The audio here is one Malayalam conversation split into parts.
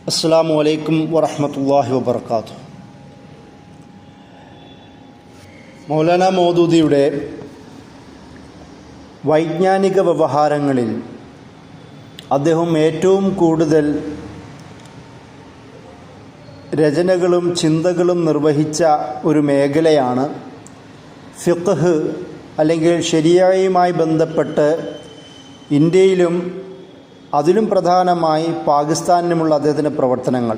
അസ്സലാമു അലൈക്കും വറഹ്മത്തുള്ളാഹി വബറകാതുഹു. മൗലാന മൗദൂദിയുടെ വൈജ്ഞാനിക വ്യവഹാരങ്ങളിൽ അദ്ദേഹം ഏറ്റവും കൂടുതൽ രചനകളും ചിന്തകളും നിർവഹിച്ച ഒരു മേഖലയാണ് ഫിഖ്ഹ്, അല്ലെങ്കിൽ ശരിയായുമായി ബന്ധപ്പെട്ട് ഇന്ത്യയിലും അതിലും പ്രധാനമായി പാകിസ്ഥാനിലുമുള്ള അദ്ദേഹത്തിൻ്റെ പ്രവർത്തനങ്ങൾ.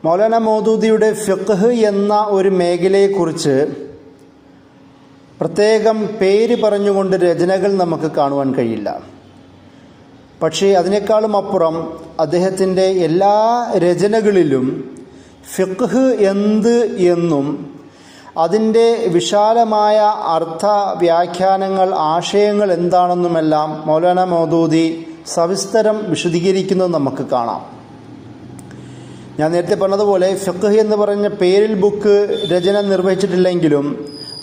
മൗലാന മൗദൂദിയുടെ ഫിഖ്ഹ് എന്ന ഒരു മേഖലയെക്കുറിച്ച് പ്രത്യേകം പേര് പറഞ്ഞുകൊണ്ട് രചനകൾ നമുക്ക് കാണുവാൻ കഴിയില്ല. പക്ഷേ അതിനേക്കാളും അപ്പുറം അദ്ദേഹത്തിൻ്റെ എല്ലാ രചനകളിലും ഫിഖ്ഹ് എന്ത് എന്നും അതിൻ്റെ വിശാലമായ അർത്ഥ വ്യാഖ്യാനങ്ങൾ, ആശയങ്ങൾ എന്താണെന്നുമെല്ലാം മൗലാന മൗദൂദി സവിസ്തരം വിശദീകരിക്കുന്നത് നമുക്ക് കാണാം. ഞാൻ നേരത്തെ പറഞ്ഞതുപോലെ ഫിഖ്ഹ് എന്ന് പറഞ്ഞ പേരിൽ ബുക്ക് രചന നിർവഹിച്ചിട്ടില്ലെങ്കിലും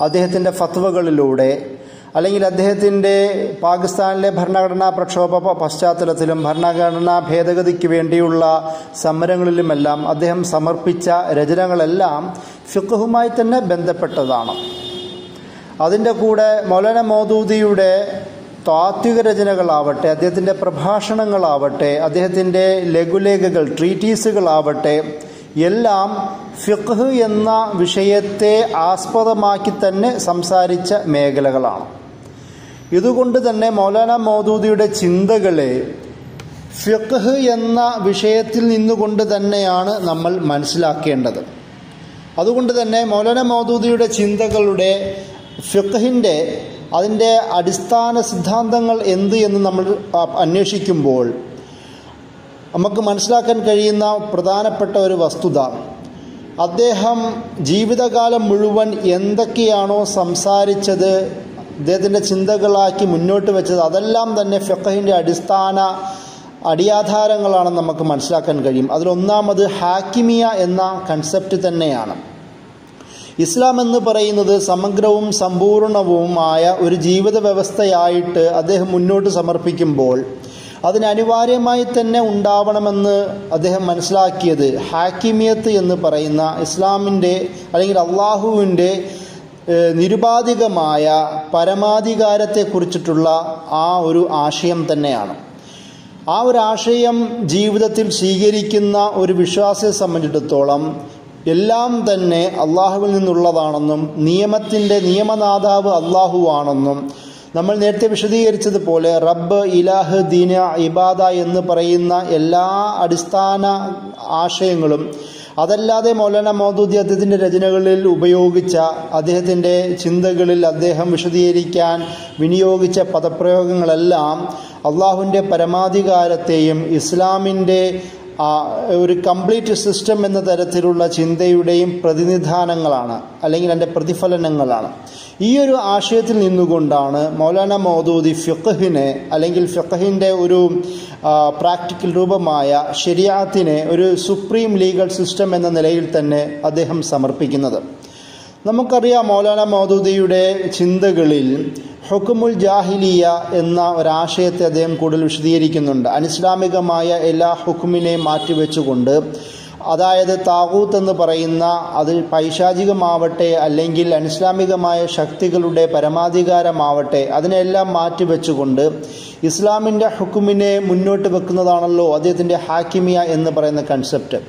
അദ്ദേഹത്തിൻ്റെ ഫത്വകളിലൂടെ, അല്ലെങ്കിൽ അദ്ദേഹത്തിൻ്റെ പാകിസ്ഥാനിലെ ഭരണഘടനാ പ്രക്ഷോഭ പശ്ചാത്തലത്തിലും ഭരണഘടനാ ഭേദഗതിക്ക് വേണ്ടിയുള്ള സമരങ്ങളിലുമെല്ലാം അദ്ദേഹം സമർപ്പിച്ച രചനകളെല്ലാം ഫിഖ്ഹുമായി തന്നെ ബന്ധപ്പെട്ടതാണ്. അതിൻ്റെ കൂടെ മൗലാന മൗദൂദിയുടെ താത്വിക രചനകളാവട്ടെ, അദ്ദേഹത്തിൻ്റെ പ്രഭാഷണങ്ങളാവട്ടെ, അദ്ദേഹത്തിൻ്റെ ലഘുലേഖകൾ, ട്രീറ്റീസുകളാവട്ടെ, എല്ലാം ഫിഖ്ഹ് എന്ന വിഷയത്തെ ആസ്പദമാക്കി തന്നെ സംസാരിച്ച മേഖലകളാണ്. ഇതുകൊണ്ട് തന്നെ മൗലാന മൗദൂദിയുടെ ചിന്തകളെ ഫിഖ്ഹ് എന്ന വിഷയത്തിൽ നിന്നുകൊണ്ട് തന്നെയാണ് നമ്മൾ മനസ്സിലാക്കേണ്ടത്. അതുകൊണ്ട് തന്നെ മൗലാന മൗദൂദിയുടെ ചിന്തകളുടെ ഫിഖ്ഹിൻ്റെ അതിൻ്റെ അടിസ്ഥാന സിദ്ധാന്തങ്ങൾ എന്ത് എന്ന് നമ്മൾ അന്വേഷിക്കുമ്പോൾ നമുക്ക് മനസ്സിലാക്കാൻ കഴിയുന്ന പ്രധാനപ്പെട്ട ഒരു വസ്തുത, അദ്ദേഹം ജീവിതകാലം മുഴുവൻ എന്തൊക്കെയാണോ സംസാരിച്ചത്, അദ്ദേഹത്തിൻ്റെ ചിന്തകളാക്കി മുന്നോട്ട് വെച്ചത്, അതെല്ലാം തന്നെ ഫിഖ്ഹിൻ്റെ അടിസ്ഥാന അടിയാധാരങ്ങളാണെന്ന് നമുക്ക് മനസ്സിലാക്കാൻ കഴിയും. അതിലൊന്നാമത് ഹാക്കിമിയ എന്ന കൺസെപ്റ്റ് തന്നെയാണ്. ഇസ്ലാം എന്ന് പറയുന്നത് സമഗ്രവും സമ്പൂർണവുമായ ഒരു ജീവിത വ്യവസ്ഥയായിട്ട് അദ്ദേഹം മുന്നോട്ട് സമർപ്പിക്കുമ്പോൾ അതിന് അനിവാര്യമായി തന്നെ ഉണ്ടാവണമെന്ന് അദ്ദേഹം മനസ്സിലാക്കിയത് ഹാക്കിമിയത്ത് എന്ന് പറയുന്ന ഇസ്ലാമിൻ്റെ അല്ലെങ്കിൽ അള്ളാഹുവിൻ്റെ നിരുപാധികമായ പരമാധികാരത്തെക്കുറിച്ചിട്ടുള്ള ആ ഒരു ആശയം തന്നെയാണ്. ആ ഒരു ആശയം ജീവിതത്തിൽ സ്വീകരിക്കുന്ന ഒരു വിശ്വാസിയെ സംബന്ധിച്ചിടത്തോളം എല്ലാം തന്നെ അള്ളാഹുവിൽ നിന്നുള്ളതാണെന്നും നിയമത്തിൻ്റെ നിയമനാഥാവ് അള്ളാഹുവാണെന്നും നമ്മൾ നേരത്തെ വിശദീകരിച്ചതുപോലെ റബ്ബ്, ഇലാഹ്, ദീന, ഇബാദ എന്ന് പറയുന്ന എല്ലാ അടിസ്ഥാന ആശയങ്ങളും അതല്ലാതെ മൗലാന മൗദൂദി അദ്ദേഹത്തിൻ്റെ രചനകളിൽ ഉപയോഗിച്ച, അദ്ദേഹത്തിൻ്റെ ചിന്തകളിൽ അദ്ദേഹം വിശദീകരിക്കാൻ വിനിയോഗിച്ച പദപ്രയോഗങ്ങളെല്ലാം അള്ളാഹുവിൻ്റെ പരമാധികാരത്തെയും ഇസ്ലാമിൻ്റെ ഒരു കംപ്ലീറ്റ് സിസ്റ്റം എന്ന തരത്തിലുള്ള ചിന്തയുടെയും പ്രതിനിധാനങ്ങളാണ്, അല്ലെങ്കിൽ അതിൻ്റെ പ്രതിഫലനങ്ങളാണ്. ഈ ഒരു ആശയത്തിൽ നിന്നുകൊണ്ടാണ് മൗലാന മൗദൂദി ഫിഖ്ഹിനെ, അല്ലെങ്കിൽ ഫിഖ്ഹിൻ്റെ ഒരു പ്രാക്ടിക്കൽ രൂപമായ ശരിയാത്തിനെ ഒരു സുപ്രീം ലീഗൽ സിസ്റ്റം എന്ന നിലയിൽ തന്നെ അദ്ദേഹം സമർപ്പിക്കുന്നത്. നമുക്കറിയാം മൗലാന മൗദൂദിയുടെ ചിന്തകളിൽ ഹുക്മുൽ ജാഹിലിയ എന്ന ഒരാശയത്തെ അദ്ദേഹം കൂടുതൽ വിശദീകരിക്കുന്നുണ്ട്. അനിസ്ലാമികമായ എല്ലാ ഹുക്മിനെയും മാറ്റിവെച്ചുകൊണ്ട്, അതായത് താഗൂത്ത് എന്ന് പറയുന്ന അത് പൈശാചികമാവട്ടെ അല്ലെങ്കിൽ അനിസ്ലാമികമായ ശക്തികളുടെ പരമാധികാരമാവട്ടെ, അതിനെല്ലാം മാറ്റിവെച്ചുകൊണ്ട് ഇസ്ലാമിൻ്റെ ഹുക്മിനെ മുന്നോട്ട് വെക്കുന്നതാണല്ലോ അദ്ദേഹത്തിൻ്റെ ഹാക്കിമിയ എന്ന് പറയുന്ന കൺസെപ്റ്റ്.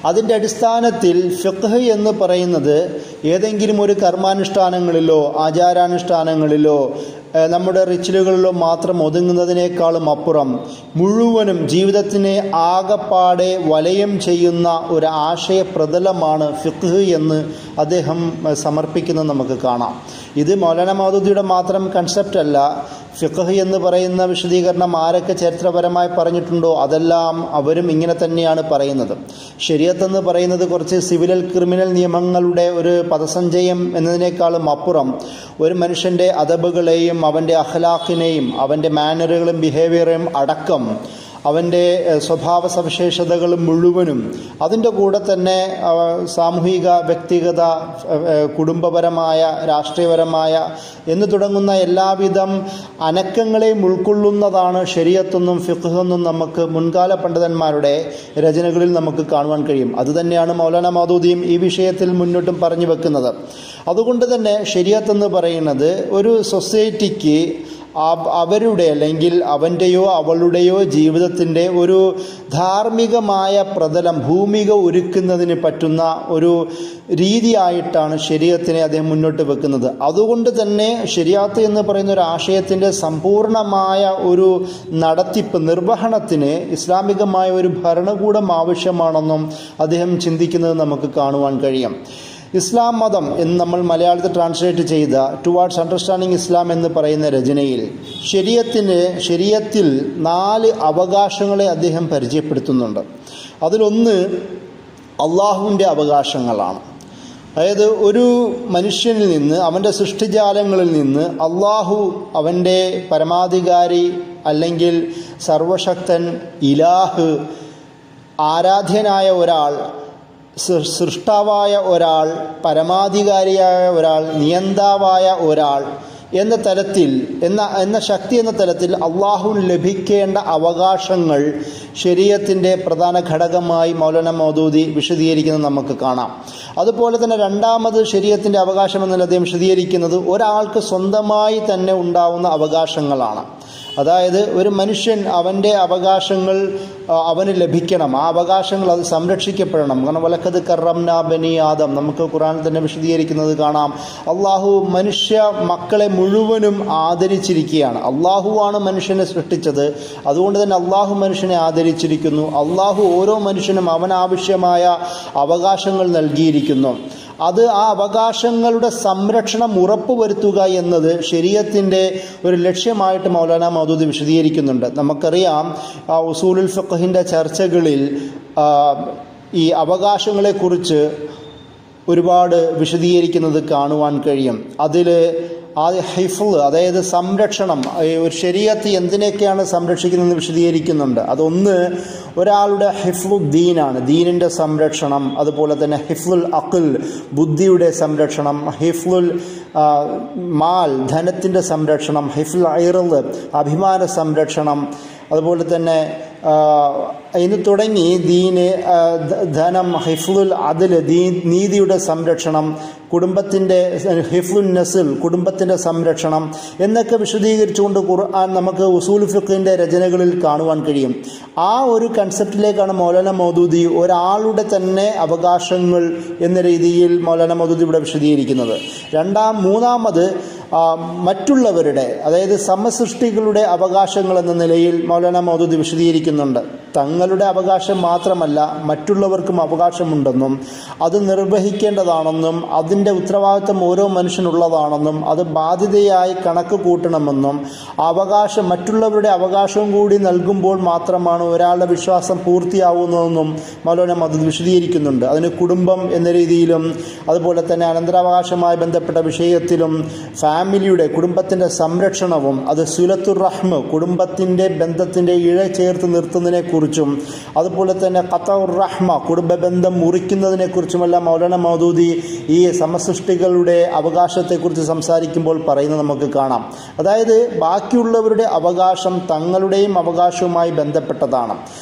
അതിൻ്റെ അടിസ്ഥാനത്തിൽ ഫിഖ്ഹ് എന്ന് പറയുന്നത് ഏതെങ്കിലും ഒരു കർമാനുഷ്ഠാനങ്ങളിലോ ആചാരാനുഷ്ഠാനങ്ങളിലോ നമ്മുടെ റിച്വലുകളിലോ മാത്രം ഒതുങ്ങുന്നതിനേക്കാളും അപ്പുറം മുഴുവനും ജീവിതത്തിനെ ആകപ്പാടെ വലയം ചെയ്യുന്ന ഒരു ആശയപ്രതലമാണ് ഫിഖ്ഹ് എന്ന് അദ്ദേഹം സമർപ്പിക്കുന്നത് നമുക്ക് കാണാം. ഇത് മൗലാന മൗദൂദിയുടെ മാത്രം കൺസെപ്റ്റ് അല്ല. ഫിഖ്ഹ് എന്ന് പറയുന്ന വിശദീകരണം ആരൊക്കെ ചരിത്രപരമായി പറഞ്ഞിട്ടുണ്ടോ അതെല്ലാം അവരും ഇങ്ങനെ തന്നെയാണ് പറയുന്നത്. ശരീഅത്ത് എന്ന് പറയുന്നത് കുറച്ച് സിവിൽ ക്രിമിനൽ നിയമങ്ങളുടെ ഒരു പദസഞ്ചയം എന്നതിനേക്കാളും അപ്പുറം ഒരു മനുഷ്യൻ്റെ അദബുകളെയും അവൻ്റെ അഖ്ലാഖിനെയും അവൻ്റെ മാനറുകളും ബിഹേവിയറും അടക്കം അവൻ്റെ സ്വഭാവ സവിശേഷതകൾ മുഴുവനും, അതിൻ്റെ കൂടെ തന്നെ സാമൂഹിക, വ്യക്തിഗത, കുടുംബപരമായ, രാഷ്ട്രീയപരമായ എന്ന് തുടങ്ങുന്ന എല്ലാവിധം അനക്കങ്ങളെയും ഉൾക്കൊള്ളുന്നതാണ് ശരീഅത്തെന്നും ഫിഖ്ഹെന്നും നമുക്ക് മുൻകാല പണ്ഡിതന്മാരുടെ രചനകളിൽ നമുക്ക് കാണുവാൻ കഴിയും. അതുതന്നെയാണ് മൗലാന മൗദൂദിയും ഈ വിഷയത്തിൽ മുന്നോട്ടും പറഞ്ഞു വെക്കുന്നത്. അതുകൊണ്ട് തന്നെ ശരീഅത്ത് എന്ന് പറയുന്നത് ഒരു സൊസൈറ്റിക്ക് അവരുടെ അല്ലെങ്കിൽ അവൻ്റെയോ അവളുടെയോ ജീവിതത്തിൻ്റെ ഒരു ധാർമ്മികമായ പ്രതലം, ഭൂമിക ഒരുക്കുന്നതിന് പറ്റുന്ന ഒരു രീതിയായിട്ടാണ് ശരീഅത്തിനെ അദ്ദേഹം മുന്നോട്ട് വെക്കുന്നത്. അതുകൊണ്ട് തന്നെ ശരീഅത്ത് എന്ന് പറയുന്ന ഒരു ആശയത്തിൻ്റെ സമ്പൂർണമായ ഒരു നടത്തിപ്പ്, നിർവഹണത്തിന് ഇസ്ലാമികമായ ഒരു ഭരണകൂടം ആവശ്യമാണെന്നും അദ്ദേഹം ചിന്തിക്കുന്നത് നമുക്ക് കാണുവാൻ കഴിയും. ഇസ്ലാം മതം എന്ന് നമ്മൾ മലയാളത്തിൽ ട്രാൻസ്ലേറ്റ് ചെയ്ത ടുവാർഡ്സ് അണ്ടർസ്റ്റാൻഡിങ് ഇസ്ലാം എന്ന് പറയുന്ന രചനയിൽ ശരീഅത്തിൽ 4 അവകാശങ്ങളെ അദ്ദേഹം പരിചയപ്പെടുത്തുന്നുണ്ട്. അതിലൊന്ന് അള്ളാഹുവിൻ്റെ അവകാശങ്ങളാണ്. അതായത് ഒരു മനുഷ്യനിൽ നിന്ന്, അവൻ്റെ സൃഷ്ടിജാലങ്ങളിൽ നിന്ന് അള്ളാഹു, അവൻ്റെ പരമാധികാരി അല്ലെങ്കിൽ സർവശക്തൻ, ഇലാഹ്, ആരാധ്യനായ ഒരാൾ, സൃഷ്ടാവായ ഒരാൾ, പരമാധികാരിയായ ഒരാൾ, നിയന്താവായ ഒരാൾ എന്ന തലത്തിൽ എന്ന ശക്തി എന്ന തലത്തിൽ അള്ളാഹുവിന് ലഭിക്കേണ്ട അവകാശങ്ങൾ ശരീഅത്തിൻ്റെ പ്രധാന ഘടകമായി മൗലാന മൗദൂദി വിശദീകരിക്കുന്നത് നമുക്ക് കാണാം. അതുപോലെ തന്നെ രണ്ടാമത് ശരീഅത്തിൻ്റെ അവകാശം എന്നല്ല അദ്ദേഹം വിശദീകരിക്കുന്നത് ഒരാൾക്ക് സ്വന്തമായി തന്നെ ഉണ്ടാവുന്ന അവകാശങ്ങളാണ്. അതായത് ഒരു മനുഷ്യൻ അവൻ്റെ അവകാശങ്ങൾ അവന് ലഭിക്കണം, ആ അവകാശങ്ങൾ അത് സംരക്ഷിക്കപ്പെടണം. കാരണം വലഖദ് കറംനാ ബനി ആദം, നമുക്ക് ഖുർആനിൽ തന്നെ വിശദീകരിക്കുന്നത് കാണാം. അള്ളാഹു മനുഷ്യ മക്കളെ മുഴുവനും ആദരിച്ചിരിക്കുകയാണ്. അള്ളാഹുവാണ് മനുഷ്യനെ സൃഷ്ടിച്ചത്, അതുകൊണ്ട് തന്നെ അള്ളാഹു മനുഷ്യനെ ആദരിച്ചിരിക്കുന്നു. അള്ളാഹു ഓരോ മനുഷ്യനും അവനാവശ്യമായ അവകാശങ്ങൾ നൽകിയിരിക്കുന്നു. അത് ആ അവകാശങ്ങളുടെ സംരക്ഷണം ഉറപ്പുവരുത്തുക എന്നത് ശരീഅത്തിൻ്റെ ഒരു ലക്ഷ്യമായിട്ട് മൗലാന മൗദൂദി വിശദീകരിക്കുന്നുണ്ട്. നമുക്കറിയാം ഉസൂലുൽ ഫിഖ്ഹിൻ്റെ ചർച്ചകളിൽ ഈ അവകാശങ്ങളെക്കുറിച്ച് ഒരുപാട് വിശദീകരിക്കുന്നത് കാണുവാൻ കഴിയും. അതിൽ ഹിഫ്ള്, അതായത് സംരക്ഷണം, ഒരു ശരീഅത്ത് എന്തിനൊക്കെയാണ് സംരക്ഷിക്കുന്നതെന്ന് വിശദീകരിക്കുന്നുണ്ട്. അതൊന്ന് ഒരാളുടെ ഹിഫ്ളു ദീനാണ്, ദീനിൻ്റെ സംരക്ഷണം. അതുപോലെ തന്നെ ഹിഫ്ളുൽ അഖ്ൽ, ബുദ്ധിയുടെ സംരക്ഷണം. ഹിഫ്ളുൽ മാൽ, ധനത്തിൻ്റെ സംരക്ഷണം. ഹിഫ്ളുൽ ഇർള്, അഭിമാന സംരക്ഷണം. അതുപോലെ തന്നെ ഇന്ന് തുടങ്ങി ദീന്, ധനം, ഹിഫ്ളുൽ അദ്ൽ, നീതിയുടെ സംരക്ഷണം, കുടുംബത്തിൻ്റെ ഹിഫ്ളുൻ നസ്ൽ, കുടുംബത്തിൻ്റെ സംരക്ഷണം എന്നൊക്കെ വിശദീകരിച്ചുകൊണ്ട് ഖുർആൻ നമുക്ക് ഉസൂൽ ഫിഖ്ഹിൻ്റെ രചനകളിൽ കാണുവാൻ കഴിയും. ആ ഒരു കൺസെപ്റ്റിലേക്കാണ് മൗലാന മൗദൂദി ഒരാളുടെ തന്നെ അവകാശങ്ങൾ എന്ന രീതിയിൽ മൗലാന മൗദൂദി ഇവിടെ വിശദീകരിക്കുന്നത്. മൂന്നാമത് മറ്റുള്ളവരുടെ, അതായത് സമസൃഷ്ടികളുടെ അവകാശങ്ങൾ എന്ന നിലയിൽ മൗലാന മൗദൂദി വിശദീകരിക്കുന്നുണ്ട്. തങ്ങളുടെ അവകാശം മാത്രമല്ല, മറ്റുള്ളവർക്കും അവകാശമുണ്ടെന്നും അത് നിർവഹിക്കേണ്ടതാണെന്നും അതിൻ്റെ ഉത്തരവാദിത്വം ഓരോ മനുഷ്യനുള്ളതാണെന്നും അത് ബാധ്യതയായി കണക്ക് കൂട്ടണമെന്നും മറ്റുള്ളവരുടെ അവകാശവും കൂടി നൽകുമ്പോൾ മാത്രമാണ് ഒരാളുടെ വിശ്വാസം പൂർത്തിയാവുന്നതെന്നും മൗലാന മൗദൂദി വിശദീകരിക്കുന്നുണ്ട്. അതിന് കുടുംബം എന്ന രീതിയിലും അതുപോലെ തന്നെ അനന്തരാവകാശവുമായി ബന്ധപ്പെട്ട വിഷയത്തിലും ഫാമിലിയുടെ, കുടുംബത്തിൻ്റെ സംരക്ഷണവും അത് സുലത്തുർ റഹ്മ്, കുടുംബത്തിൻ്റെ ബന്ധത്തിൻ്റെ ഇഴ ചേർത്ത് നിർത്തുന്നതിനെക്കുറിച്ചും അതുപോലെ തന്നെ ഖതഉർ റഹ്മ, കുടുംബ ബന്ധം മുറിക്കുന്നതിനെക്കുറിച്ചുമെല്ലാം മൗലാന മൗദൂദി ഈ സമസൃഷ്ടികളുടെ അവകാശത്തെക്കുറിച്ച് സംസാരിക്കുമ്പോൾ പറയുന്നത് നമുക്ക് കാണാം. അതായത് ബാക്കിയുള്ളവരുടെ അവകാശം തങ്ങളുടെയും അവകാശവുമായി ബന്ധപ്പെട്ടതാണ്.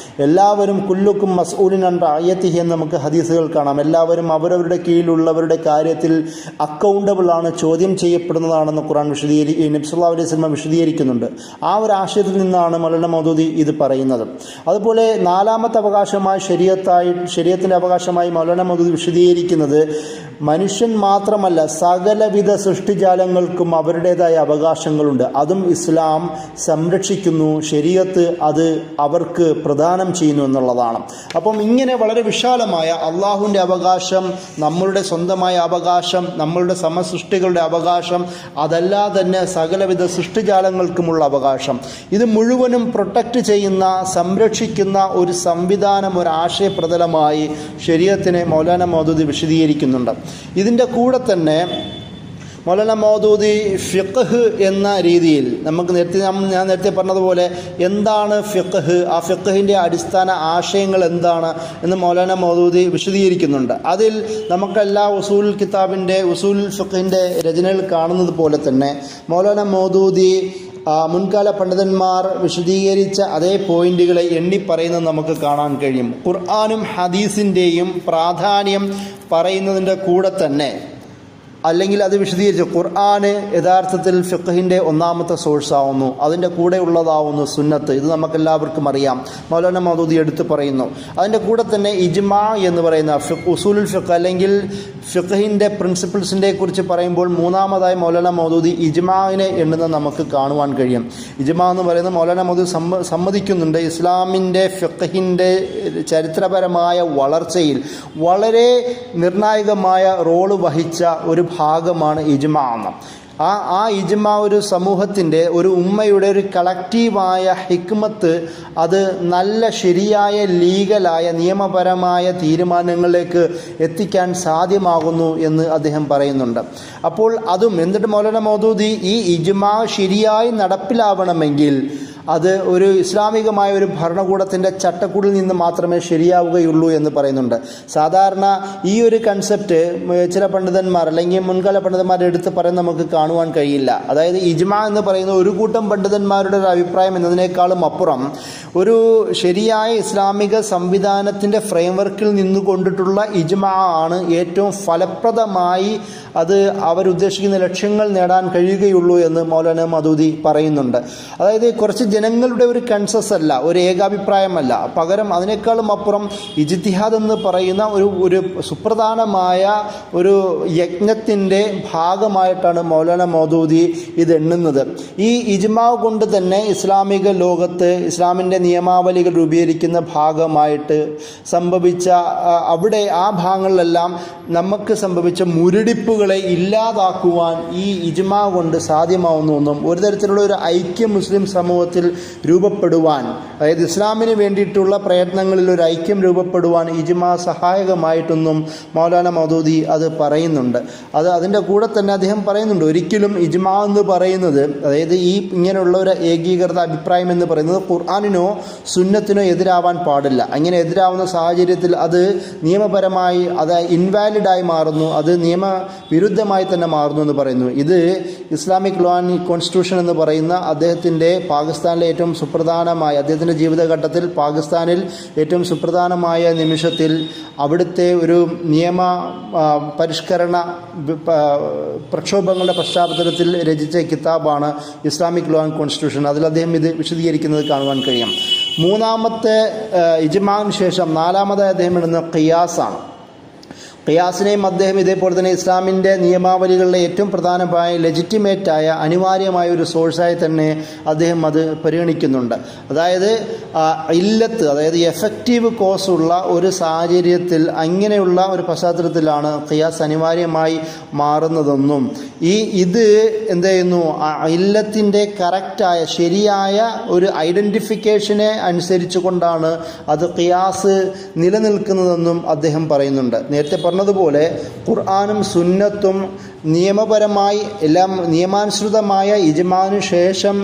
എല്ലാവരും കുല്ലുക്കും മസ്ഊലിൻ അൻ റഅയതിഹി എന്ന് നമുക്ക് ഹദീസുകൾ കാണാം. എല്ലാവരും അവരവരുടെ കീഴിലുള്ളവരുടെ കാര്യത്തിൽ അക്കൗണ്ടബിൾ ആണ്, ചോദ്യം ചെയ്യപ്പെടുന്നതാണെന്ന് ഖുർആൻ നബി സല്ലല്ലാഹു അലൈഹി വസല്ലം വിശദീകരിക്കുന്നുണ്ട്. ആ ഒരു ആശയത്തിൽ നിന്നാണ് മൗലാന മൗദൂദി ഇത് പറയുന്നത്. അതുപോലെ നാലാമത്തെ അവകാശമായി ശരീഅത്തിൻ്റെ അവകാശമായി മൗലാന മൗദൂദി വിശദീകരിക്കുന്നത് മനുഷ്യൻ മാത്രമല്ല സകലവിധ സൃഷ്ടിജാലങ്ങൾക്കും അവരുടേതായ അവകാശങ്ങളുണ്ട്. അതും ഇസ്ലാം സംരക്ഷിക്കുന്നു, ശരീഅത്ത് അത് അവർക്ക് പ്രദാനം ചെയ്യുന്നു എന്നുള്ളതാണ്. അപ്പം ഇങ്ങനെ വളരെ വിശാലമായ അള്ളാഹുവിൻ്റെ അവകാശം, നമ്മളുടെ സ്വന്തമായ അവകാശം, നമ്മളുടെ സമസൃഷ്ടികളുടെ അവകാശം, അതല്ലാതെ തന്നെ സകലവിധ സൃഷ്ടിജാലങ്ങൾക്കുമുള്ള അവകാശം, ഇത് മുഴുവനും പ്രൊട്ടക്റ്റ് ചെയ്യുന്ന, സംരക്ഷിക്കുന്ന ഒരു സംവിധാനം, ഒരു ആശയപ്രതലമായി ശരീഅത്തിനെ മൗലാന മൗദൂദി വിശദീകരിക്കുന്നുണ്ട്. ഇതിൻ്റെ കൂടെ തന്നെ മൗലാന മൗദൂദി ഫിഖ്ഹ് എന്ന രീതിയിൽ ഞാൻ നേരത്തെ പറഞ്ഞതുപോലെ എന്താണ് ഫിഖ്ഹ്, ആ ഫിഖ്ഹിൻ്റെ അടിസ്ഥാന ആശയങ്ങൾ എന്താണ് എന്ന് മൗലാന മൗദൂദി വിശദീകരിക്കുന്നുണ്ട്. അതിൽ നമുക്കെല്ലാ ഉസൂൽ കിതാബിൻ്റെ ഉസൂൽ ഫിഖ്ഹിൻ്റെ രചനകൾ കാണുന്നത് പോലെ തന്നെ മൗലാന മൗദൂദി മുൻകാല പണ്ഡിതന്മാർ വിശദീകരിച്ച അതേ പോയിന്റുകളെ എണ്ണി പറയുന്നത് നമുക്ക് കാണാൻ കഴിയും. ഖുർആനും ഹദീസിൻ്റെയും പ്രാധാന്യം പറയുന്നതിൻ്റെ കൂടെ തന്നെ, അല്ലെങ്കിൽ അത് വിശദീകരിച്ചു, ഖുർആന് യഥാർത്ഥത്തിൽ ഫിഖ്ഹിൻ്റെ ഒന്നാമത്തെ സോഴ്സാവുന്നു, അതിൻ്റെ കൂടെ ഉള്ളതാവുന്നു സുന്നത്ത്. ഇത് നമുക്കെല്ലാവർക്കും അറിയാം, മൗലാന മൗദൂദി എടുത്ത് പറയുന്നു. അതിൻ്റെ കൂടെ തന്നെ ഇജ്മാ എന്ന് പറയുന്ന ഉസൂലുൽ ഫിഖ് അല്ലെങ്കിൽ ഫിഖ്ഹിൻ്റെ പ്രിൻസിപ്പിൾസിനെ കുറിച്ച് പറയുമ്പോൾ മൂന്നാമതായി മൗലാന മൗദൂദി ഇജ്മാഇനെ എണ്ണുന്നത് നമുക്ക് കാണുവാൻ കഴിയും. ഇജ്മാ എന്ന് പറയുന്നത് മൗലാന മൗദൂദി സമ്മതിക്കുന്നുണ്ട്, ഇസ്ലാമിൻ്റെ ഫിഖ്ഹിൻ്റെ ചരിത്രപരമായ വളർച്ചയിൽ വളരെ നിർണായകമായ റോള് വഹിച്ച ഒരു ഭാഗമാണ് ഇജ്മാ എന്ന്. ആ ഇജ്മാ ഒരു സമൂഹത്തിൻ്റെ, ഒരു ഉമ്മയുടെ ഒരു കളക്റ്റീവായ ഹിക്മത്ത്, അത് നല്ല ശരിയായ ലീഗലായ നിയമപരമായ തീരുമാനങ്ങളിലേക്ക് എത്തിക്കാൻ സാധ്യമാകുന്നു എന്ന് അദ്ദേഹം പറയുന്നുണ്ട്. അപ്പോൾ അതും എന്നിട്ട് മൗലാന മൗദൂദി ഈ ഇജ്മാ ശരിയായി നടപ്പിലാവണമെങ്കിൽ അത് ഒരു ഇസ്ലാമികമായ ഒരു ഭരണകൂടത്തിൻ്റെ ചട്ടക്കൂടിൽ നിന്ന് മാത്രമേ ശരിയാവുകയുള്ളൂ എന്ന് പറയുന്നുണ്ട്. സാധാരണ ഈ ഒരു കൺസെപ്റ്റ് ചില പണ്ഡിതന്മാർ അല്ലെങ്കിൽ മുൻകാല പണ്ഡിതന്മാർ എടുത്ത് പറയാൻ നമുക്ക് കാണുവാൻ കഴിയില്ല. അതായത് ഇജ്മാ എന്ന് പറയുന്ന ഒരു കൂട്ടം പണ്ഡിതന്മാരുടെ ഒരു അഭിപ്രായം എന്നതിനേക്കാളും അപ്പുറം ഒരു ശരിയായ ഇസ്ലാമിക സംവിധാനത്തിൻ്റെ ഫ്രെയിംവർക്കിൽ നിന്നുകൊണ്ടിട്ടുള്ള ഇജ്മാ ആണ് ഏറ്റവും ഫലപ്രദമായി അത് അവരുദ്ദേശിക്കുന്ന ലക്ഷ്യങ്ങൾ നേടാൻ കഴിയുകയുള്ളൂ എന്ന് മൗലാന മൗദൂദി പറയുന്നുണ്ട്. അതായത് കുറച്ച് ജനങ്ങളുടെ ഒരു കൺസസ് അല്ല, ഒരു ഏകാഭിപ്രായമല്ല, പകരം അതിനേക്കാളും അപ്പുറം ഇജ്തിഹാദ് എന്ന് പറയുന്ന ഒരു സുപ്രധാനമായ ഒരു യജ്ഞത്തിൻ്റെ ഭാഗമായിട്ടാണ് മൗലാന മൗദൂദി ഇത് എണ്ണുന്നത്. ഈ ഇജ്മാ കൊണ്ട് തന്നെ ഇസ്ലാമിക ലോകത്ത് ഇസ്ലാമിൻ്റെ നിയമാവലികൾ രൂപീകരിക്കുന്ന ഭാഗമായിട്ട് സംഭവിച്ച അവിടെ ആ ഭാഗങ്ങളിലെല്ലാം നമുക്ക് സംഭവിച്ച മുരടിപ്പുകളെ ഇല്ലാതാക്കുവാൻ ഈ ഇജ്മാ കൊണ്ട് സാധ്യമാവുന്നെന്നും ഒരു തരത്തിലുള്ള ഒരു ഐക്യം മുസ്ലിം സമൂഹത്തിൽ രൂപപ്പെടുവാൻ, അതായത് ഇസ്ലാമിന് വേണ്ടിയിട്ടുള്ള പ്രയത്നങ്ങളിൽ ഒരു ഐക്യം രൂപപ്പെടുവാൻ ഇജ്മാ സഹായകമായിട്ടൊന്നും മൗലാന മൗദൂദി അത് പറയുന്നുണ്ട്. അതിൻ്റെ കൂടെ തന്നെ അദ്ദേഹം പറയുന്നുണ്ട്, ഒരിക്കലും ഇജ്മാ എന്ന് പറയുന്നത്, അതായത് ഈ ഇങ്ങനെയുള്ള ഒരു ഏകീകൃത അഭിപ്രായം എന്ന് പറയുന്നത് ഖുർആനിനോ സുന്നത്തിനോ എതിരാവാൻ പാടില്ല. അങ്ങനെ എതിരാവുന്ന സാഹചര്യത്തിൽ അത് നിയമപരമായി അത് ഇൻവാലിഡായി മാറുന്നു, അത് നിയമവിരുദ്ധമായി തന്നെ മാറുന്നു എന്ന് പറയുന്നു. ഇത് ഇസ്ലാമിക് ലോ ആൻഡ് കോൺസ്റ്റിറ്റ്യൂഷൻ എന്ന് പറയുന്ന അദ്ദേഹത്തിൻ്റെ പാകിസ്ഥാനിലെ ഏറ്റവും സുപ്രധാനമായ, അദ്ദേഹത്തിൻ്റെ ജീവിതഘട്ടത്തിൽ പാകിസ്ഥാനിൽ ഏറ്റവും സുപ്രധാനമായ നിമിഷത്തിൽ അവിടുത്തെ ഒരു നിയമ പരിഷ്കരണ പ്രക്ഷോഭങ്ങളുടെ പശ്ചാത്തലത്തിൽ രചിച്ച കിതാബാണ് ഇസ്ലാമിക് ലോ ആൻഡ് കോൺസ്റ്റിറ്റ്യൂഷൻ. അതിൽ അദ്ദേഹം ഇത് വിശദീകരിക്കുന്നത് കാണുവാൻ കഴിയും. മൂന്നാമത്തെ ഇജ്മാന് ശേഷം നാലാമതായി അദ്ദേഹം ഇടുന്ന ഖിയാസാണ്. ഖിയാസിനെയും അദ്ദേഹം ഇതേപോലെ തന്നെ ഇസ്ലാമിൻ്റെ നിയമാവലികളിലെ ഏറ്റവും പ്രധാനമായ ലെജിറ്റിമേറ്റായ അനിവാര്യമായ ഒരു സോഴ്സായി തന്നെ അദ്ദേഹം അത് പരിഗണിക്കുന്നുണ്ട്. അതായത് ഇല്ലത്ത്, അതായത് എഫക്റ്റീവ് കോസ് ഉള്ള ഒരു സാഹചര്യത്തിൽ അങ്ങനെയുള്ള ഒരു പശ്ചാത്തലത്തിലാണ് ഖിയാസ് അനിവാര്യമായി മാറുന്നതെന്നും ഇത് എന്ത് ചെയ്യുന്നു, ഇല്ലത്തിൻ്റെ കറക്റ്റായ ശരിയായ ഒരു ഐഡൻറ്റിഫിക്കേഷനെ അനുസരിച്ച് കൊണ്ടാണ് അത് ഖിയാസ് നിലനിൽക്കുന്നതെന്നും അദ്ദേഹം പറയുന്നുണ്ട്. നേരത്തെ പറഞ്ഞതുപോലെ ഖുർആനും സുന്നത്തും നിയമപരമായി എല്ലാം നിയമാനുസൃതമായ ഇജ്മാനു ശേഷം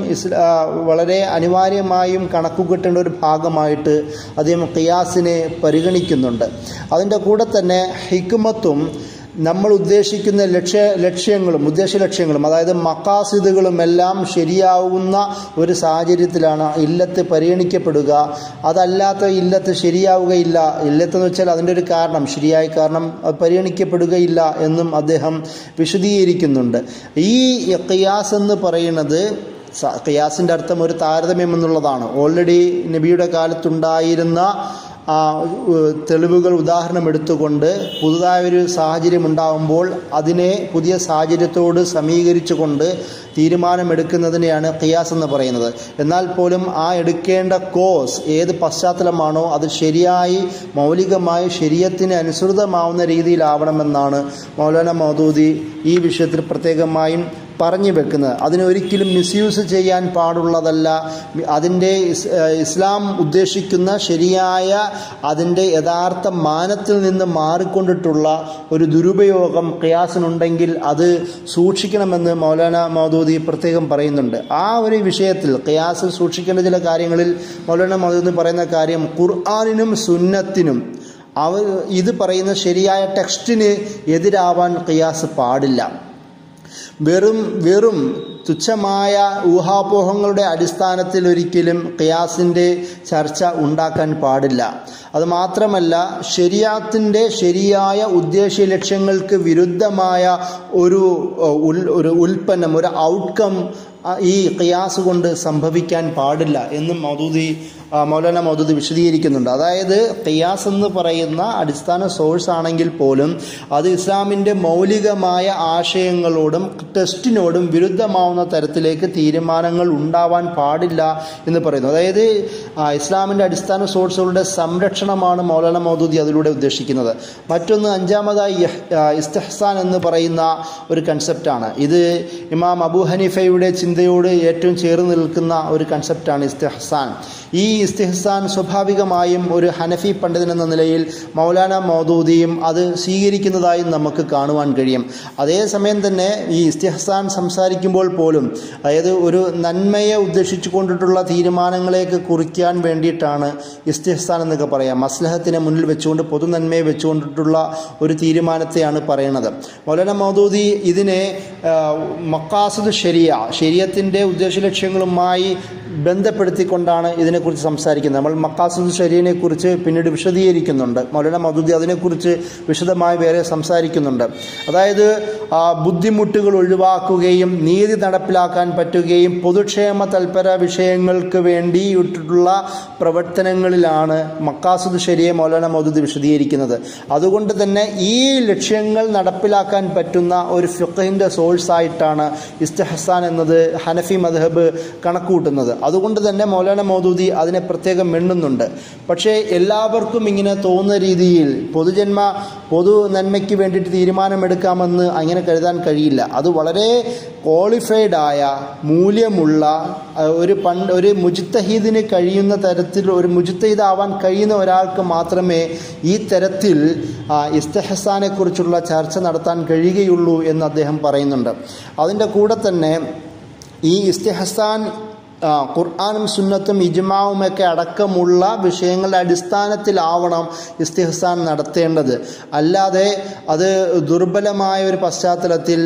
വളരെ അനിവാര്യമായും കണക്കുകൂട്ടേണ്ട ഒരു ഭാഗമായിട്ട് അദ്ദേഹം ഖിയാസിനെ പരിഗണിക്കുന്നുണ്ട്. അതിൻ്റെ കൂടെ തന്നെ ഹിക്മത്തും നമ്മൾ ഉദ്ദേശിക്കുന്ന ഉദ്ദേശ ലക്ഷ്യങ്ങളും അതായത് മഖാസിദുകളും എല്ലാം ശരിയാവുന്ന ഒരു സാഹചര്യത്തിലാണ് ഇല്ലത്ത് പരിഗണിക്കപ്പെടുക. അതല്ലാത്ത ഇല്ലത്ത് ശരിയാവുകയില്ല. ഇല്ലത്തെന്ന് വെച്ചാൽ അതിൻ്റെ ഒരു കാരണം, ശരിയായ കാരണം പരിഗണിക്കപ്പെടുകയില്ല എന്നും അദ്ദേഹം വിശദീകരിക്കുന്നുണ്ട്. ഈ ഖിയാസ് എന്ന് പറയുന്നത്, ഖിയാസിൻ്റെ അർത്ഥം ഒരു താരതമ്യം എന്നുള്ളതാണ്. ഓൾറെഡി നബിയുടെ കാലത്തുണ്ടായിരുന്ന തെളിവുകൾ ഉദാഹരണം എടുത്തുകൊണ്ട് പുതുതായൊരു സാഹചര്യം ഉണ്ടാകുമ്പോൾ അതിനെ പുതിയ സാഹചര്യത്തോട് സമീകരിച്ചുകൊണ്ട് തീരുമാനമെടുക്കുന്നതിനെയാണ് ഖിയാസ് എന്ന് പറയുന്നത്. എന്നാൽ പോലും ആ എടുക്കേണ്ട കോസ് ഏത് പശ്ചാത്തലമാണോ അത് ശരിയായി മൗലികമായി ശരീഅത്തിന് അനുസൃതമാവുന്ന രീതിയിലാവണമെന്നാണ് മൗലാന മൗദൂദി ഈ വിഷയത്തിൽ പ്രത്യേകമായും പറഞ്ഞു വെക്കുന്നത്. അതിനൊരിക്കലും മിസ്യൂസ് ചെയ്യാൻ പാടുള്ളതല്ല. അതിൻ്റെ ഇസ്ലാം ഉദ്ദേശിക്കുന്ന ശരിയായ അതിൻ്റെ യഥാർത്ഥ മാനത്തിൽ നിന്ന് മാറിക്കൊണ്ടിട്ടുള്ള ഒരു ദുരുപയോഗം ഖിയാസിനുണ്ടെങ്കിൽ അത് സൂക്ഷിക്കണമെന്ന് മൗലാന മൗദൂദി പ്രത്യേകം പറയുന്നുണ്ട്. ആ ഒരു വിഷയത്തിൽ ഖിയാസിൽ സൂക്ഷിക്കേണ്ട ചില കാര്യങ്ങളിൽ മൗലാന മൗദൂദി പറയുന്ന കാര്യം, ഖുർആനിനും സുന്നത്തിനും ഇത് പറയുന്ന ശരിയായ ടെക്സ്റ്റിന് എതിരാവാൻ ഖിയാസ് പാടില്ല. വെറും തുച്ഛമായ ഊഹാപോഹങ്ങളുടെ അടിസ്ഥാനത്തിൽ ഒരിക്കലും ഖിയാസിൻ്റെ ചർച്ച ഉണ്ടാക്കാൻ പാടില്ല. അതുമാത്രമല്ല, ശരിയാത്തിൻ്റെ ശരിയായ ഉദ്ദേശ്യ ലക്ഷ്യങ്ങൾക്ക് വിരുദ്ധമായ ഒരു ഉൽപ്പന്നം, ഒരു ഔട്ട്കം ഈ ഖിയാസ് കൊണ്ട് സംഭവിക്കാൻ പാടില്ല എന്നും മൗലാന മൗദൂദി വിശദീകരിക്കുന്നുണ്ട്. അതായത് ഖിയാസ് എന്ന് പറയുന്ന അടിസ്ഥാന സോഴ്സ് ആണെങ്കിൽ പോലും അത് ഇസ്ലാമിൻ്റെ മൗലികമായ ആശയങ്ങളോടും ടെസ്റ്റിനോടും വിരുദ്ധമാവുന്ന തരത്തിലേക്ക് തീരുമാനങ്ങൾ ഉണ്ടാവാൻ പാടില്ല എന്ന് പറയുന്നു. അതായത് ഇസ്ലാമിൻ്റെ അടിസ്ഥാന സോഴ്സുകളുടെ സംരക്ഷണമാണ് മൗലാന മൗദൂദി അതിലൂടെ ഉദ്ദേശിക്കുന്നത്. മറ്റൊന്ന്, അഞ്ചാമതായി ഇസ്തിഹ്സാൻ എന്ന് പറയുന്ന ഒരു കൺസെപ്റ്റാണ്. ഇത് ഇമാം അബൂ ഹനീഫയുടെ ചിന്തയോട് ഏറ്റവും ചേർന്ന് നിൽക്കുന്ന ഒരു കൺസെപ്റ്റാണ് ഇസ്തിഹ്സാൻ. ഈ ഇസ്തിഹ്സാൻ സ്വാഭാവികമായും ഒരു ഹനഫി പണ്ഡിതൻ എന്ന നിലയിൽ മൗലാന മൗദൂദിയും അത് സ്വീകരിക്കുന്നതായും നമുക്ക് കാണുവാൻ കഴിയും. അതേസമയം തന്നെ ഈ ഇസ്തിഹ്സാൻ സംസാരിക്കുമ്പോൾ പോലും, അതായത് ഒരു നന്മയെ ഉദ്ദേശിച്ചു കൊണ്ടിട്ടുള്ള തീരുമാനങ്ങളേക്ക് കുറിക്കാൻ വേണ്ടിയിട്ടാണ് ഇസ്തിഹ്സാൻ എന്നൊക്കെ പറയാം. മസ്ലഹത്തിനെ മുന്നിൽ വെച്ചുകൊണ്ട്, പൊതു നന്മയെ വെച്ചുകൊണ്ടിട്ടുള്ള ഒരു തീരുമാനത്തെയാണ് പറയുന്നത്. മൗലാന മൗദൂദി ഇതിനെ മഖാസിദ് ശരീഅത്തിൻ്റെ ഉദ്ദേശലക്ഷ്യങ്ങളുമായി ബന്ധപ്പെടുത്തിക്കൊണ്ടാണ് ഇതിനെക്കുറിച്ച് സംസാരിക്കുന്നത്. നമ്മൾ മഖാസിദ് ശരീഅത്തിനെക്കുറിച്ച് പിന്നീട് വിശദീകരിക്കുന്നുണ്ട്. മൗലാന മൗദൂദി അതിനെക്കുറിച്ച് വിശദമായി വേറെ സംസാരിക്കുന്നുണ്ട്. അതായത് ബുദ്ധിമുട്ടുകൾ ഒഴിവാക്കുകയും നീതി നടപ്പിലാക്കാൻ പറ്റുകയും പൊതുക്ഷേമ തൽപര വിഷയങ്ങൾക്ക് വേണ്ടിയിട്ടുള്ള പ്രവർത്തനങ്ങളിലാണ് മഖാസിദ് ശരീഅ മൗലാന മൗദൂദി വിശദീകരിക്കുന്നത്. അതുകൊണ്ട് തന്നെ ഈ ലക്ഷ്യങ്ങൾ നടപ്പിലാക്കാൻ പറ്റുന്ന ഒരു ഫിഖ്ഹിൻ്റെ സോഴ്സായിട്ടാണ് ഇസ്തിഹ്സാൻ എന്നത് ഹനഫി മദ്ഹബ് കണക്കുകൂട്ടുന്നത്. അതുകൊണ്ട് തന്നെ മൗലാന മൗദൂദി അതിനെ പ്രത്യേകം എണ്ണുന്നുണ്ട്. പക്ഷേ എല്ലാവർക്കും ഇങ്ങനെ തോന്നുന്ന രീതിയിൽ പൊതു നന്മയ്ക്ക് വേണ്ടിയിട്ട് തീരുമാനമെടുക്കാമെന്ന് അങ്ങനെ കരുതാൻ കഴിയില്ല. അത് വളരെ ക്വാളിഫൈഡായ മൂല്യമുള്ള ഒരു മുജ്തഹീദിന് കഴിയുന്ന തരത്തിൽ, ഒരു മുജ്തഹീദാവാൻ കഴിയുന്ന ഒരാൾക്ക് മാത്രമേ ഈ തരത്തിൽ ഇസ്തിഹ്സാനെക്കുറിച്ചുള്ള ചർച്ച നടത്താൻ കഴിയുകയുള്ളൂ എന്ന് അദ്ദേഹം പറയുന്നുണ്ട്. അതിൻ്റെ കൂടെ തന്നെ ഈ ഇസ്തിഹ്സാൻ ഖുർആനും സുന്നത്തും ഇജ്മാവുമൊക്കെ അടക്കമുള്ള വിഷയങ്ങളുടെ അടിസ്ഥാനത്തിലാവണം ഇസ്തിഹ്സാൻ നടത്തേണ്ടത്. അല്ലാതെ അത് ദുർബലമായ ഒരു പശ്ചാത്തലത്തിൽ,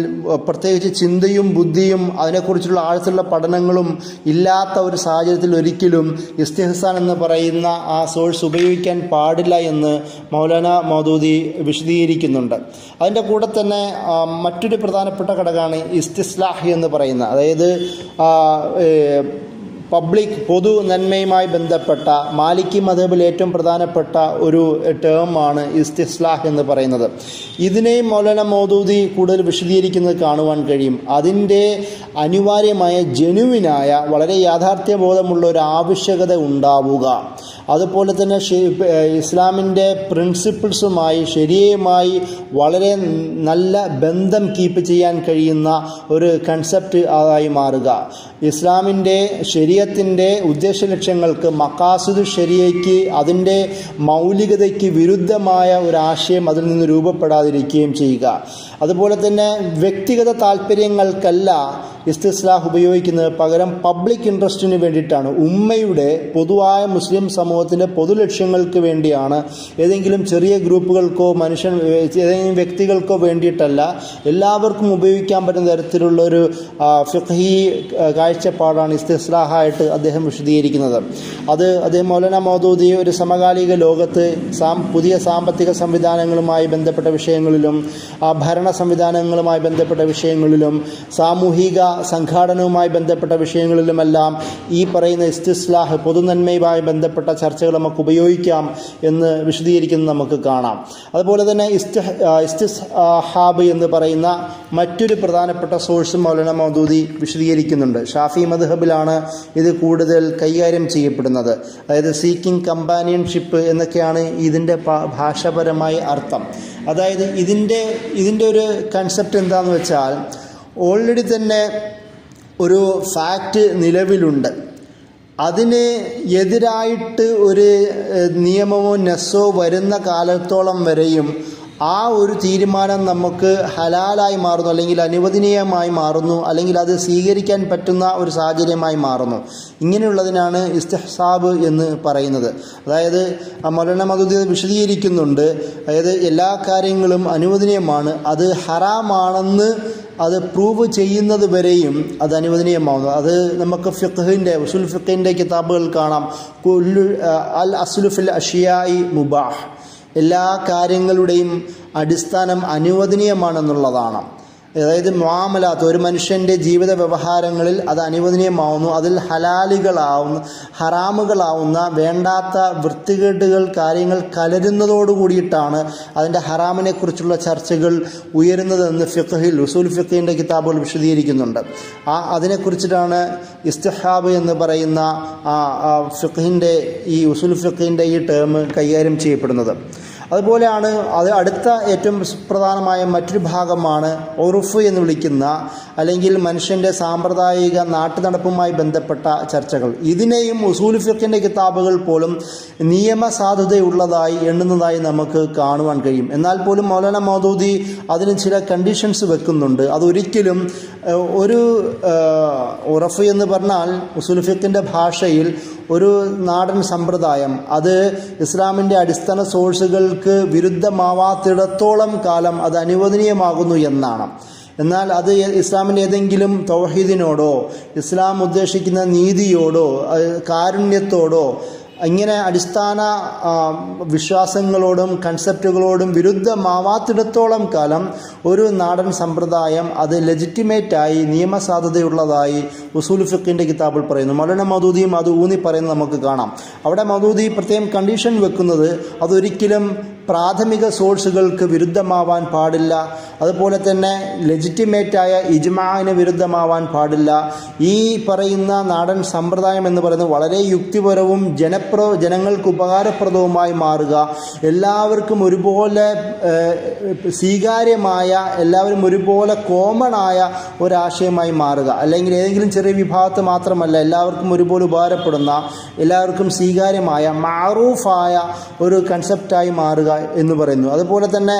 പ്രത്യേകിച്ച് ചിന്തയും ബുദ്ധിയും അതിനെക്കുറിച്ചുള്ള ആഴത്തിലുള്ള പഠനങ്ങളും ഇല്ലാത്ത ഒരു സാഹചര്യത്തിൽ ഒരിക്കലും ഇസ്തിഹ്സാൻ എന്ന് പറയുന്ന ആ സോഴ്സ് ഉപയോഗിക്കാൻ പാടില്ല എന്ന് മൗലാന മൗദൂദി വിശദീകരിക്കുന്നുണ്ട്. അതിൻ്റെ കൂടെ തന്നെ മറ്റൊരു പ്രധാനപ്പെട്ട ഘടകമാണ് ഇസ്തിസ്ലാഹ് എന്ന് പറയുന്നത്. അതായത് പൊതു നന്മയുമായി ബന്ധപ്പെട്ട മാലിക്കി മദ്ഹബിൽ ഏറ്റവും പ്രധാനപ്പെട്ട ഒരു ടേമാണ് ഇസ്തിസ്ലാഹ് എന്ന് പറയുന്നത്. ഇതിനെയും മൗലാന മൗദൂദി കൂടുതൽ വിശദീകരിക്കുന്നത് കാണുവാൻ കഴിയും. അതിൻ്റെ അനിവാര്യമായ ജെനുവിനായ വളരെ യാഥാർത്ഥ്യബോധമുള്ള ഒരു ആവശ്യകത ഉണ്ടാവുക, അതുപോലെ തന്നെ ഇസ്ലാമിൻ്റെ പ്രിൻസിപ്പിൾസുമായി ശരീഅയുമായി വളരെ നല്ല ബന്ധം കീപ്പ് ചെയ്യാൻ കഴിയുന്ന ഒരു കൺസെപ്റ്റ് ആയി മാറുക, ഇസ്ലാമിൻ്റെ ശരീഅത്തിൻ്റെ ഉദ്ദേശലക്ഷ്യങ്ങൾക്ക് മഖാസിദ് ശരീഅയ്ക്ക് അതിൻ്റെ മൗലികതയ്ക്ക് വിരുദ്ധമായ ഒരു ആശയം അതിൽ നിന്ന് രൂപപ്പെടാതിരിക്കുകയും ചെയ്യുക. അതുപോലെ തന്നെ വ്യക്തിഗത താല്പര്യങ്ങൾക്കല്ല ഇസ്തിസ്ലാഹ് ഉപയോഗിക്കുന്നത്, പകരം പബ്ലിക് ഇൻട്രസ്റ്റിന് വേണ്ടിയിട്ടാണ്, ഉമ്മയുടെ പൊതുവായ മുസ്ലിം സമൂഹത്തിൻ്റെ പൊതു ലക്ഷ്യങ്ങൾക്ക് വേണ്ടിയാണ്. ഏതെങ്കിലും ചെറിയ ഗ്രൂപ്പുകൾക്കോ ഏതെങ്കിലും വ്യക്തികൾക്കോ വേണ്ടിയിട്ടല്ല, എല്ലാവർക്കും ഉപയോഗിക്കാൻ പറ്റുന്ന തരത്തിലുള്ളൊരു ഫിഖ്ഹി കാഴ്ചപ്പാടാണ് ഇസ്തിസ്ലാഹായിട്ട് അദ്ദേഹം വിശദീകരിക്കുന്നത്. അദ്ദേഹം മൗലാന മൗദൂദി ഒരു സമകാലിക ലോകത്ത് പുതിയ സാമ്പത്തിക സംവിധാനങ്ങളുമായി ബന്ധപ്പെട്ട വിഷയങ്ങളിലും ഭരണ സംവിധാനങ്ങളുമായി ബന്ധപ്പെട്ട വിഷയങ്ങളിലും സാമൂഹിക സംഘാടനവുമായി ബന്ധപ്പെട്ട വിഷയങ്ങളിലുമെല്ലാം ഈ പറയുന്ന ഇസ്തിസ്ലാഹ് പൊതുനന്മയുമായി ബന്ധപ്പെട്ട ചർച്ചകൾ നമുക്ക് ഉപയോഗിക്കാം എന്ന് വിശദീകരിക്കുന്നത് നമുക്ക് കാണാം. അതുപോലെ തന്നെ ഇസ്തിസ്ഹാബ് എന്ന് പറയുന്ന മറ്റൊരു പ്രധാനപ്പെട്ട സോഴ്സും മൗലാന മൗദൂദി വിശദീകരിക്കുന്നുണ്ട്. ഷാഫി മദ്ഹബിലാണ് ഇത് കൂടുതൽ കൈകാര്യം ചെയ്യപ്പെടുന്നത്. അതായത് സീക്കിംഗ് കമ്പാനിയൻഷിപ്പ് എന്നൊക്കെയാണ് ഇതിൻ്റെ ഭാഷാപരമായ അർത്ഥം. അതായത് ഇതിൻ്റെ ഒരു കൺസെപ്റ്റ് എന്താണെന്ന് വെച്ചാൽ, ഓൾറെഡി തന്നെ ഒരു ഫാക്റ്റ് നിലവിലുണ്ട്. അതിന് എതിരായിട്ട് ഒരു നിയമമോ നസ്സോ വരുന്ന കാലത്തോളം വരെയും ആ ഒരു തീരുമാനം നമുക്ക് ഹലാലായി മാറുന്നു, അല്ലെങ്കിൽ അനുവദനീയമായി മാറുന്നു, അല്ലെങ്കിൽ അത് സ്വീകരിക്കാൻ പറ്റുന്ന ഒരു സാഹചര്യമായി മാറുന്നു. ഇങ്ങനെയുള്ളതിനാണ് ഇസ്തിഹ്സാബ് എന്ന് പറയുന്നത്. അതായത് മൗലാന മൗദൂദി വിശദീകരിക്കുന്നുണ്ട്. അതായത് എല്ലാ കാര്യങ്ങളും അനുവദനീയമാണ്, അത് ഹറാമാണെന്ന് അത് പ്രൂവ് ചെയ്യുന്നത് വരെയും അത് അനുവദനീയമാവുന്നു. അത് നമുക്ക് ഫിഖ്ഹിൻ്റെ ഉസൂൽ ഫിഖ്ഹിൻ്റെ കിതാബുകൾ കാണാം. അൽ അസ്ലു ഫിൽ അഷിയാഇ മുബാഹ്, എല്ലാ കാര്യങ്ങളുടെയും അടിസ്ഥാനം അനുവദനീയമാണെന്നുള്ളതാണ്. അതായത് മുആമലാത്ത്, ഒരു മനുഷ്യൻ്റെ ജീവിത വ്യവഹാരങ്ങളിൽ അത് അനുവദനീയമാവുന്നു. അതിൽ ഹറാമുകളാവുന്ന വേണ്ടാത്ത വൃത്തികേടുകൾ കാര്യങ്ങൾ കലരുന്നതോടുകൂടിയിട്ടാണ് അതിൻ്റെ ഹറാമിനെക്കുറിച്ചുള്ള ചർച്ചകൾ ഉയരുന്നതെന്ന് ഫിഖ്ഹിൽ ഉസൂൽ ഫിഖ്ഹിൻ്റെ കിതാബുകൾ വിശദീകരിക്കുന്നുണ്ട്. അതിനെക്കുറിച്ചിട്ടാണ് ഇസ്തിഹാബ് എന്ന് പറയുന്ന ഫിഖ്ഹിൻ്റെ ഈ ഉസൂൽ ഫിഖ്ഹിൻ്റെ ഈ ടേം കൈകാര്യം ചെയ്യപ്പെടുന്നത്. അതുപോലെയാണ് അത് അടുത്ത ഏറ്റവും പ്രധാനമായ മറ്റൊരു ഭാഗമാണ് ഉറുഫ് എന്ന് വിളിക്കുന്ന, അല്ലെങ്കിൽ മനുഷ്യൻ്റെ സാമ്പ്രദായിക നാട്ടുനടപ്പുമായി ബന്ധപ്പെട്ട ചർച്ചകൾ. ഇതിനെയും ഉസൂൽ ഫിഖ്ഹിൻ്റെ കിതാബുകൾ പോലും നിയമസാധുതയുള്ളതായി എണ്ണുന്നതായി നമുക്ക് കാണുവാൻ കഴിയും. എന്നാൽ പോലും മൗലാന മൗദൂദി അതിന് ചില കണ്ടീഷൻസ് വെക്കുന്നുണ്ട്. അതൊരിക്കലും ഒരു ഉറഫ് എന്ന് പറഞ്ഞാൽ ഉസൂൽ ഫിഖ്ഹിൻ്റെ ഭാഷയിൽ ഒരു നാടൻ സമ്പ്രദായം അത് ഇസ്ലാമിൻ്റെ അടിസ്ഥാന സോഴ്സുകൾക്ക് വിരുദ്ധമാവാത്തിടത്തോളം കാലം അത് അനുവദനീയമാകുന്നു എന്നാണ്. എന്നാൽ അത് ഇസ്ലാമിൻ്റെ ഏതെങ്കിലും തൗഹീദിനോടോ ഇസ്ലാം ഉദ്ദേശിക്കുന്ന നീതിയോടോ കാരുണ്യത്തോടോ ഇങ്ങനെ അടിസ്ഥാന വിശ്വാസങ്ങളോടും കൺസെപ്റ്റുകളോടും വിരുദ്ധമാവാത്തിടത്തോളം കാലം ഒരു നാടൻ സമ്പ്രദായം അത് ലെജിറ്റിമേറ്റായി നിയമസാധുതയുള്ളതായി ഉസൂൽ ഫിഖ്ഹിൻ്റെ കിതാബിൽ പറയുന്നു. മൗലാന മൗദൂദിയും അത് ഊന്നി പറയുന്നത് നമുക്ക് കാണാം. അവിടെ മൗദൂദി പ്രത്യേകം കണ്ടീഷൻ വെക്കുന്നത് അതൊരിക്കലും പ്രാഥമിക സോഴ്സുകൾക്ക് വിരുദ്ധമാവാൻ പാടില്ല, അതുപോലെ തന്നെ ലെജിറ്റിമേറ്റായ ഇജ്മാഇന് വിരുദ്ധമാവാൻ പാടില്ല. ഈ പറയുന്ന നാടൻ സമ്പ്രദായം എന്ന് പറയുന്നത് വളരെ യുക്തിപരവും ജനങ്ങൾക്ക് ഉപകാരപ്രദവുമായി മാറുക, എല്ലാവർക്കും ഒരുപോലെ സ്വീകാര്യമായ, എല്ലാവരും ഒരുപോലെ കോമൺ ആയ ഒരാശയമായി മാറുക, അല്ലെങ്കിൽ ഏതെങ്കിലും ചെറിയ വിഭാഗത്ത് മാത്രമല്ല എല്ലാവർക്കും ഒരുപോലെ ഉപകാരപ്പെടുന്ന, എല്ലാവർക്കും സ്വീകാര്യമായ മഅറൂഫായ ഒരു കൺസെപ്റ്റായി മാറുക എന്ന് പറയുന്നു. അതുപോലെ തന്നെ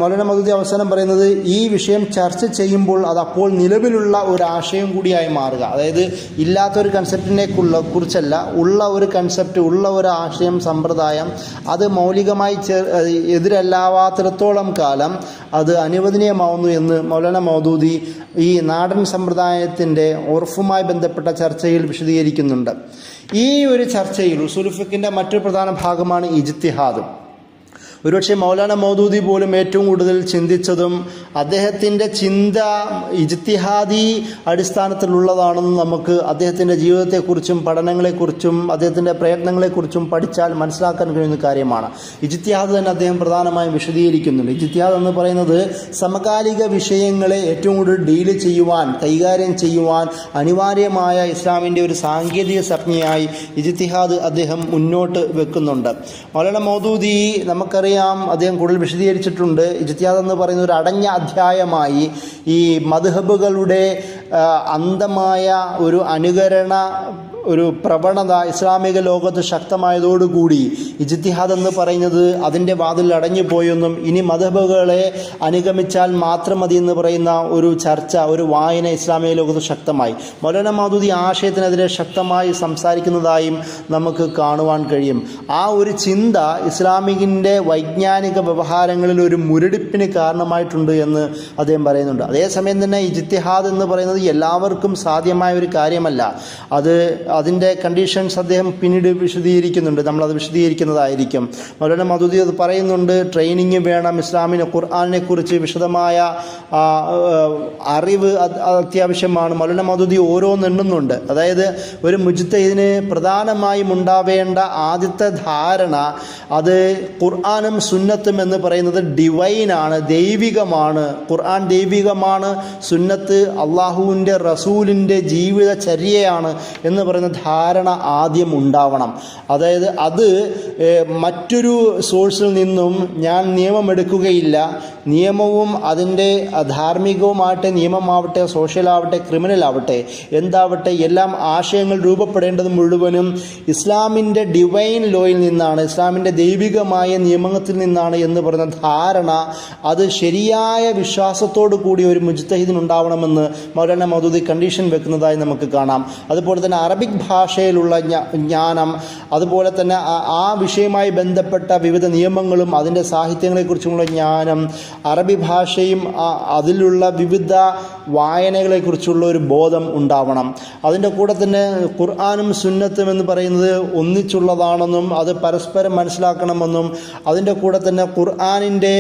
മൗലാന മൗദൂദി അവസാനം പറയുന്നത് ഈ വിഷയം ചർച്ച ചെയ്യുമ്പോൾ അത് അപ്പോൾ നിലവിലുള്ള ഒരു ആശയം കൂടിയായി മാറുക. അതായത് ഇല്ലാത്തൊരു കൺസെപ്റ്റിനെ കുറിച്ചല്ല, ഉള്ള ഒരു കൺസെപ്റ്റ്, ഉള്ള ഒരു ആശയം, സമ്പ്രദായം അത് മൗലികമായി എതിരല്ലാവാത്തിടത്തോളം കാലം അത് അനുവദനീയമാവുന്നു എന്ന് മൗലാന മൗദൂദി ഈ നാടൻ സമ്പ്രദായത്തിൻ്റെ ഉർഫുമായി ബന്ധപ്പെട്ട ചർച്ചയിൽ വിശദീകരിക്കുന്നുണ്ട്. ഈ ഒരു ചർച്ചയിൽ ഉസൂൽ ഫിഖ്ഹിൻ്റെ മറ്റൊരു പ്രധാന ഭാഗമാണ് ഇജ്തിഹാദ്. ഒരുപക്ഷെ മൗലാന മൗദൂദി പോലും ഏറ്റവും കൂടുതൽ ചിന്തിച്ചതും അദ്ദേഹത്തിൻ്റെ ചിന്ത ഇജ്തിഹാദി അടിസ്ഥാനത്തിലുള്ളതാണെന്ന് നമുക്ക് അദ്ദേഹത്തിൻ്റെ ജീവിതത്തെക്കുറിച്ചും പഠനങ്ങളെക്കുറിച്ചും അദ്ദേഹത്തിൻ്റെ പ്രയത്നങ്ങളെക്കുറിച്ചും പഠിച്ചാൽ മനസ്സിലാക്കാൻ കഴിയുന്ന കാര്യമാണ്. ഇജ്തിഹാദ് തന്നെ അദ്ദേഹം പ്രധാനമായും വിശദീകരിക്കുന്നുണ്ട്. ഇജ്തിഹാദ് എന്ന് പറയുന്നത് സമകാലിക വിഷയങ്ങളെ ഏറ്റവും കൂടുതൽ ഡീല് ചെയ്യുവാൻ, കൈകാര്യം ചെയ്യുവാൻ അനിവാര്യമായ ഇസ്ലാമിൻ്റെ ഒരു സാങ്കേതിക സംജ്ഞയായി ഇജ്തിഹാദ് അദ്ദേഹം മുന്നോട്ട് വെക്കുന്നുണ്ട്. മൗലാന മൗദൂദി നമുക്കറിയാം, അദ്ദേഹം കൂടുതൽ വിശദീകരിച്ചിട്ടുണ്ട്. ഇജ്തിഹാദ് എന്ന് പറയുന്ന ഒരു അടഞ്ഞ അധ്യായമായി ഈ മദ്ഹബുകളുടെ അന്ധമായ ഒരു അനുകരണ ഒരു പ്രവണത ഇസ്ലാമിക ലോകത്ത് ശക്തമായതോടുകൂടി ഇജ്തിഹാദ് എന്ന് പറയുന്നത് അതിൻ്റെ വാതിൽ അടഞ്ഞു പോയെന്നും ഇനി മദ്ഹബുകളെ അനുഗമിച്ചാൽ മാത്രം മതി എന്ന് പറയുന്ന ഒരു ചർച്ച, ഒരു വായന ഇസ്ലാമിക ലോകത്ത് ശക്തമായി. മൗലാന മൗദൂദി ആശയത്തിനെതിരെ ശക്തമായി സംസാരിക്കുന്നതായും നമുക്ക് കാണുവാൻ കഴിയും. ആ ഒരു ചിന്ത ഇസ്ലാമിൻ്റെ വൈജ്ഞാനിക വ്യവഹാരങ്ങളിൽ ഒരു മുരടിപ്പിന് കാരണമായിട്ടുണ്ട് എന്ന് അദ്ദേഹം പറയുന്നുണ്ട്. അതേസമയം തന്നെ ഇജ്തിഹാദ് എന്ന് പറയുന്നത് എല്ലാവർക്കും സാധ്യമായ ഒരു കാര്യമല്ല. അതിൻ്റെ കണ്ടീഷൻസ് അദ്ദേഹം പിന്നീട് വിശദീകരിക്കുന്നുണ്ട്, നമ്മളത് വിശദീകരിക്കുന്നതായിരിക്കും. മൗലാന മൗദൂദി അത് പറയുന്നുണ്ട്. ട്രെയിനിങ് വേണം, ഇസ്ലാമിന് ഖുർആനെ കുറിച്ച് വിശദമായ അറിവ് അത്യാവശ്യമാണ്. മൗലാന മൗദൂദി ഓരോന്നെണ്ണുന്നുണ്ട്. അതായത് ഒരു മുജ്തഹിദിന് പ്രധാനമായും ഉണ്ടാവേണ്ട ആദ്യത്തെ ധാരണ അത് ഖുർആനും സുന്നത്തും എന്ന് പറയുന്നത് ഡിവൈനാണ്, ദൈവികമാണ്. ഖുർആൻ ദൈവികമാണ്, സുന്നത്ത് അള്ളാഹു അള്ളാഹുവിൻ്റെ റസൂലിൻ്റെ ജീവിതചര്യയാണ് എന്ന് പറയുന്ന ധാരണ ആദ്യം ഉണ്ടാവണം. അതായത് അത് മറ്റൊരു സോഴ്സിൽ നിന്നും ഞാൻ നിയമമെടുക്കുകയില്ല. നിയമവും അതിൻ്റെ ധാർമ്മികവുമാവട്ടെ, നിയമമാവട്ടെ, സോഷ്യലാവട്ടെ, ക്രിമിനലാവട്ടെ, എന്താവട്ടെ, എല്ലാം ആശയങ്ങൾ രൂപപ്പെടേണ്ടത് മുഴുവനും ഇസ്ലാമിൻ്റെ ഡിവൈൻ ലോയിൽ നിന്നാണ്, ഇസ്ലാമിൻ്റെ ദൈവികമായ നിയമത്തിൽ നിന്നാണ് എന്ന് പറയുന്ന ധാരണ അത് ശരിയായ വിശ്വാസത്തോടു കൂടി ഒരു മുജ്തഹിദിനുണ്ടാവണമെന്ന് മൗലാന മൗദൂദി കണ്ടീഷൻ വെക്കുന്നതായി നമുക്ക് കാണാം. അതുപോലെ തന്നെ അറബിക് ഭാഷയിലുള്ള ജ്ഞാനം, അതുപോലെ തന്നെ ആ വിഷയവുമായി ബന്ധപ്പെട്ട വിവിധ നിയമങ്ങളും അതിൻ്റെ സാഹിത്യങ്ങളെക്കുറിച്ചുമുള്ള ജ്ഞാനം, അറബി ഭാഷയും അതിലുള്ള വിവിധ വായനകളെക്കുറിച്ചുള്ള ഒരു ബോധം ഉണ്ടാവണം. അതിൻ്റെ കൂടെ തന്നെ ഖുർആനും സുന്നത്തും എന്ന് പറയുന്നത് ഒന്നിച്ചുള്ളതാണെന്നും അത് പരസ്പരം മനസ്സിലാക്കണമെന്നും, അതിൻ്റെ കൂടെ തന്നെ ഖുർആനിൻ്റെ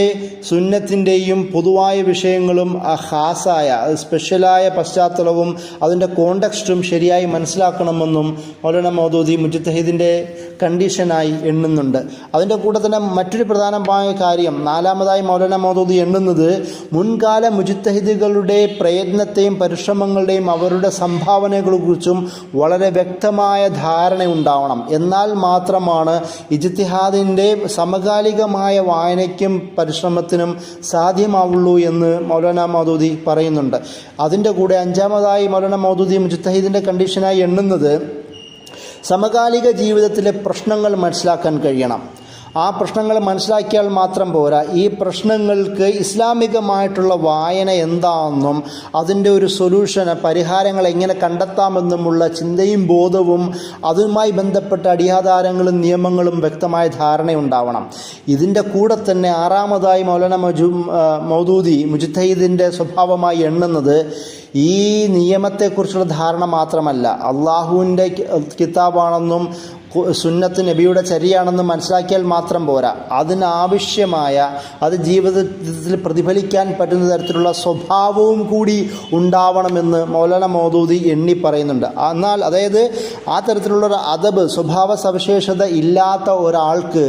സുന്നത്തിൻ്റെയും പൊതുവായ വിഷയങ്ങളും ഖാസായ സ്പെഷ്യലായ പശ്ചാത്തലവും അതിൻ്റെ കോണ്ടക്സ്റ്റും ശരിയായി മനസ്സിലാക്കണമെന്നും മൗലാന മൗദൂദി മുജ്തഹിദിൻ്റെ കണ്ടീഷനായി എണ്ണുന്നുണ്ട്. അതിൻ്റെ കൂടെ തന്നെ മറ്റൊരു പ്രധാനമായ കാര്യം, നാലാമതായി മൗലാന മൗദൂദി എണ്ണുന്നത് മുൻകാല മുജ്തഹിദുകളുടെ പ്രയത്നത്തെയും പരിശ്രമങ്ങളുടെയും അവരുടെ സംഭാവനകളെക്കുറിച്ചും വളരെ വ്യക്തമായ ധാരണ ഉണ്ടാവണം. എന്നാൽ മാത്രമാണ് ഇജ്തിഹാദിൻ്റെ സമകാലികമായ വായനയ്ക്കും പരിശ്രമത്തിനും സാധ്യമാവുള്ളൂ എന്ന് മൗലാന മൗദൂദി പറയുന്നുണ്ട്. അതിൻ്റെ കൂടെ അഞ്ചാമതായി മൗലാന മൗദൂദി മുജ്തഹിദിൻ്റെ കണ്ടീഷനായി എണ്ണുന്നത് സമകാലിക ജീവിതത്തിലെ പ്രശ്നങ്ങൾ മനസ്സിലാക്കാൻ കഴിയണം. ആ പ്രശ്നങ്ങൾ മനസ്സിലാക്കിയാൽ മാത്രം പോരാ, ഈ പ്രശ്നങ്ങൾക്ക് ഇസ്ലാമികമായിട്ടുള്ള വായന എന്താണെന്നും അതിൻ്റെ ഒരു സൊല്യൂഷന് പരിഹാരങ്ങൾ എങ്ങനെ കണ്ടെത്താമെന്നുമുള്ള ചിന്തയും ബോധവും അതുമായി ബന്ധപ്പെട്ട അടിയാധാരങ്ങളും നിയമങ്ങളും വ്യക്തമായ ധാരണയുണ്ടാവണം. ഇതിൻ്റെ കൂടെ തന്നെ ആറാമതായി മൗലാന മൗദൂദി മുജ്തഹിദിൻ്റെ സ്വഭാവമായി എണ്ണുന്നത് ഈ നിയമത്തെക്കുറിച്ചുള്ള ധാരണ മാത്രമല്ല, അള്ളാഹുവിൻ്റെ കിതാബാണെന്നും സുന്നത്ത് നബിയുടെ ചര്യയാണെന്ന് മനസ്സിലാക്കിയാൽ മാത്രം പോരാ, അതിനാവശ്യമായ അത് ജീവിതത്തിൽ പ്രതിഫലിക്കാൻ പറ്റുന്ന തരത്തിലുള്ള സ്വഭാവവും കൂടി ഉണ്ടാവണമെന്ന് മൗലാന മൗദൂദി എണ്ണി പറയുന്നുണ്ട്. എന്നാൽ അതായത് ആ തരത്തിലുള്ളൊരു അദബ്, സ്വഭാവ സവിശേഷത ഇല്ലാത്ത ഒരാൾക്ക്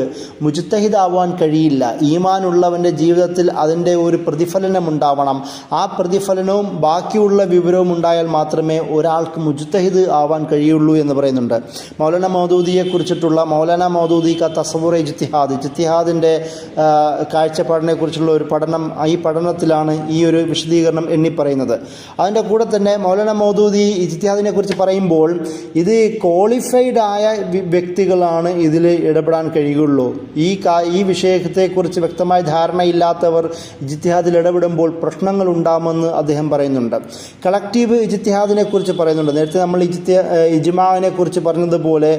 മുജ്തഹിദാവാൻ കഴിയില്ല. ഈമാനുള്ളവൻ്റെ ജീവിതത്തിൽ അതിൻ്റെ ഒരു പ്രതിഫലനം ഉണ്ടാവണം. ആ പ്രതിഫലനവും ബാക്കിയുള്ള വിവരവും ഉണ്ടായാൽ മാത്രമേ ഒരാൾക്ക് മുജ്തഹിദ് ആവാൻ കഴിയുള്ളൂ എന്ന് പറയുന്നുണ്ട്. മൗലാന മൗദൂദി കുറിച്ചിട്ടുള്ള മൗലാന മൗദൂദി ക തസവ്വുർ ഇജ്തിഹാദിൻ്റെ കാഴ്ചപ്പാടിനെ കുറിച്ചുള്ള ഒരു പഠനം, ഈ പഠനത്തിലാണ് ഈ ഒരു വിശദീകരണം എണ്ണി പറയുന്നത്. അതിൻ്റെ കൂടെ തന്നെ മൗലാന മൗദൂദി ഇജ്തിഹാദിനെ കുറിച്ച് പറയുമ്പോൾ ഇത് ക്വാളിഫൈഡ് ആയ വ്യക്തികളാണ് ഇതിൽ ഇടപെടാൻ കഴിയുള്ളൂ. ഈ വിഷയത്തെക്കുറിച്ച് വ്യക്തമായ ധാരണയില്ലാത്തവർ ഇജ്തിഹാദിൽ ഇടപെടുമ്പോൾ പ്രശ്നങ്ങൾ ഉണ്ടാകുമെന്ന് അദ്ദേഹം പറയുന്നുണ്ട്. കളക്റ്റീവ് ഇജ്തിഹാദിനെ കുറിച്ച് പറയുന്നുണ്ട്. നേരത്തെ നമ്മൾ ഇജ്മാഇനെ കുറിച്ച് പറഞ്ഞതുപോലെ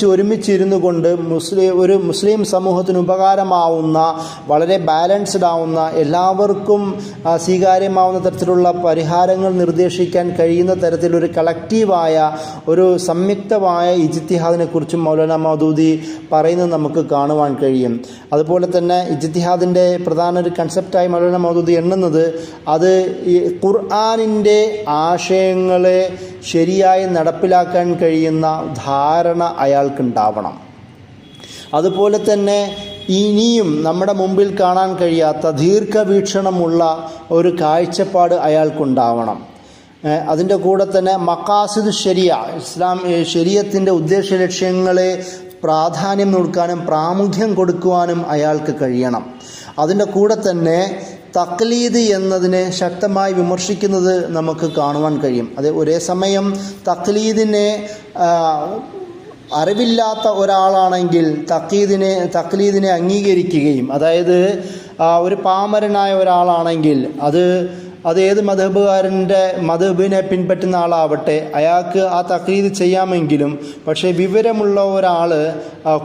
ഒരുമിച്ചിരുന്നു കൊണ്ട് ഒരു മുസ്ലിം സമൂഹത്തിന് ഉപകാരമാവുന്ന, വളരെ ബാലൻസ്ഡ് ആവുന്ന, എല്ലാവർക്കും സ്വീകാര്യമാവുന്ന തരത്തിലുള്ള പരിഹാരങ്ങൾ നിർദ്ദേശിക്കാൻ കഴിയുന്ന തരത്തിലൊരു കളക്റ്റീവായ ഒരു സംയുക്തമായ ഇജ്തിഹാദിനെ കുറിച്ചും മൗലാന മൗദൂദി പറയുന്നത് നമുക്ക് കാണുവാൻ കഴിയും. അതുപോലെ തന്നെ ഇജ്തിഹാദിൻ്റെ പ്രധാന ഒരു കൺസെപ്റ്റായി മൗലാന മൗദൂദി എണ്ണുന്നത് അത് ഈ ഖുർആനിൻ്റെ ആശയങ്ങളെ ശരിയായി നടപ്പിലാക്കാൻ കഴിയുന്ന ധാരണ അയാൾക്കുണ്ടാവണം. അതുപോലെ തന്നെ ഇനിയും നമ്മുടെ മുമ്പിൽ കാണാൻ കഴിയാത്ത ദീർഘവീക്ഷണമുള്ള ഒരു കാഴ്ചപ്പാട് അയാൾക്കുണ്ടാവണം. അതിൻ്റെ കൂടെ തന്നെ മഖാസിദ് ശരിയ, ശരീഅത്തിൻ്റെ ഉദ്ദേശ ലക്ഷ്യങ്ങളെ പ്രാധാന്യം കൊടുക്കാനും പ്രാമുഖ്യം കൊടുക്കുവാനും അയാൾക്ക് കഴിയണം. അതിൻ്റെ കൂടെ തന്നെ തഖ്ലീദ് എന്നതിനെ ശക്തമായി വിമർശിക്കുന്നത് നമുക്ക് കാണുവാൻ കഴിയും. ഒരേ സമയം തഖ്ലീദിനെ അറിവില്ലാത്ത ഒരാളാണെങ്കിൽ തഖ്ലീദിനെ അംഗീകരിക്കുകയും, അതായത് ഒരു പാമരനായ ഒരാളാണെങ്കിൽ അത് ഏത് മദ്ഹബിനെ പിൻപറ്റുന്ന ആളാവട്ടെ, അയാൾക്ക് ആ തഖ്ലീദ് ചെയ്യാമെങ്കിലും പക്ഷേ വിവരമുള്ള ഒരാൾ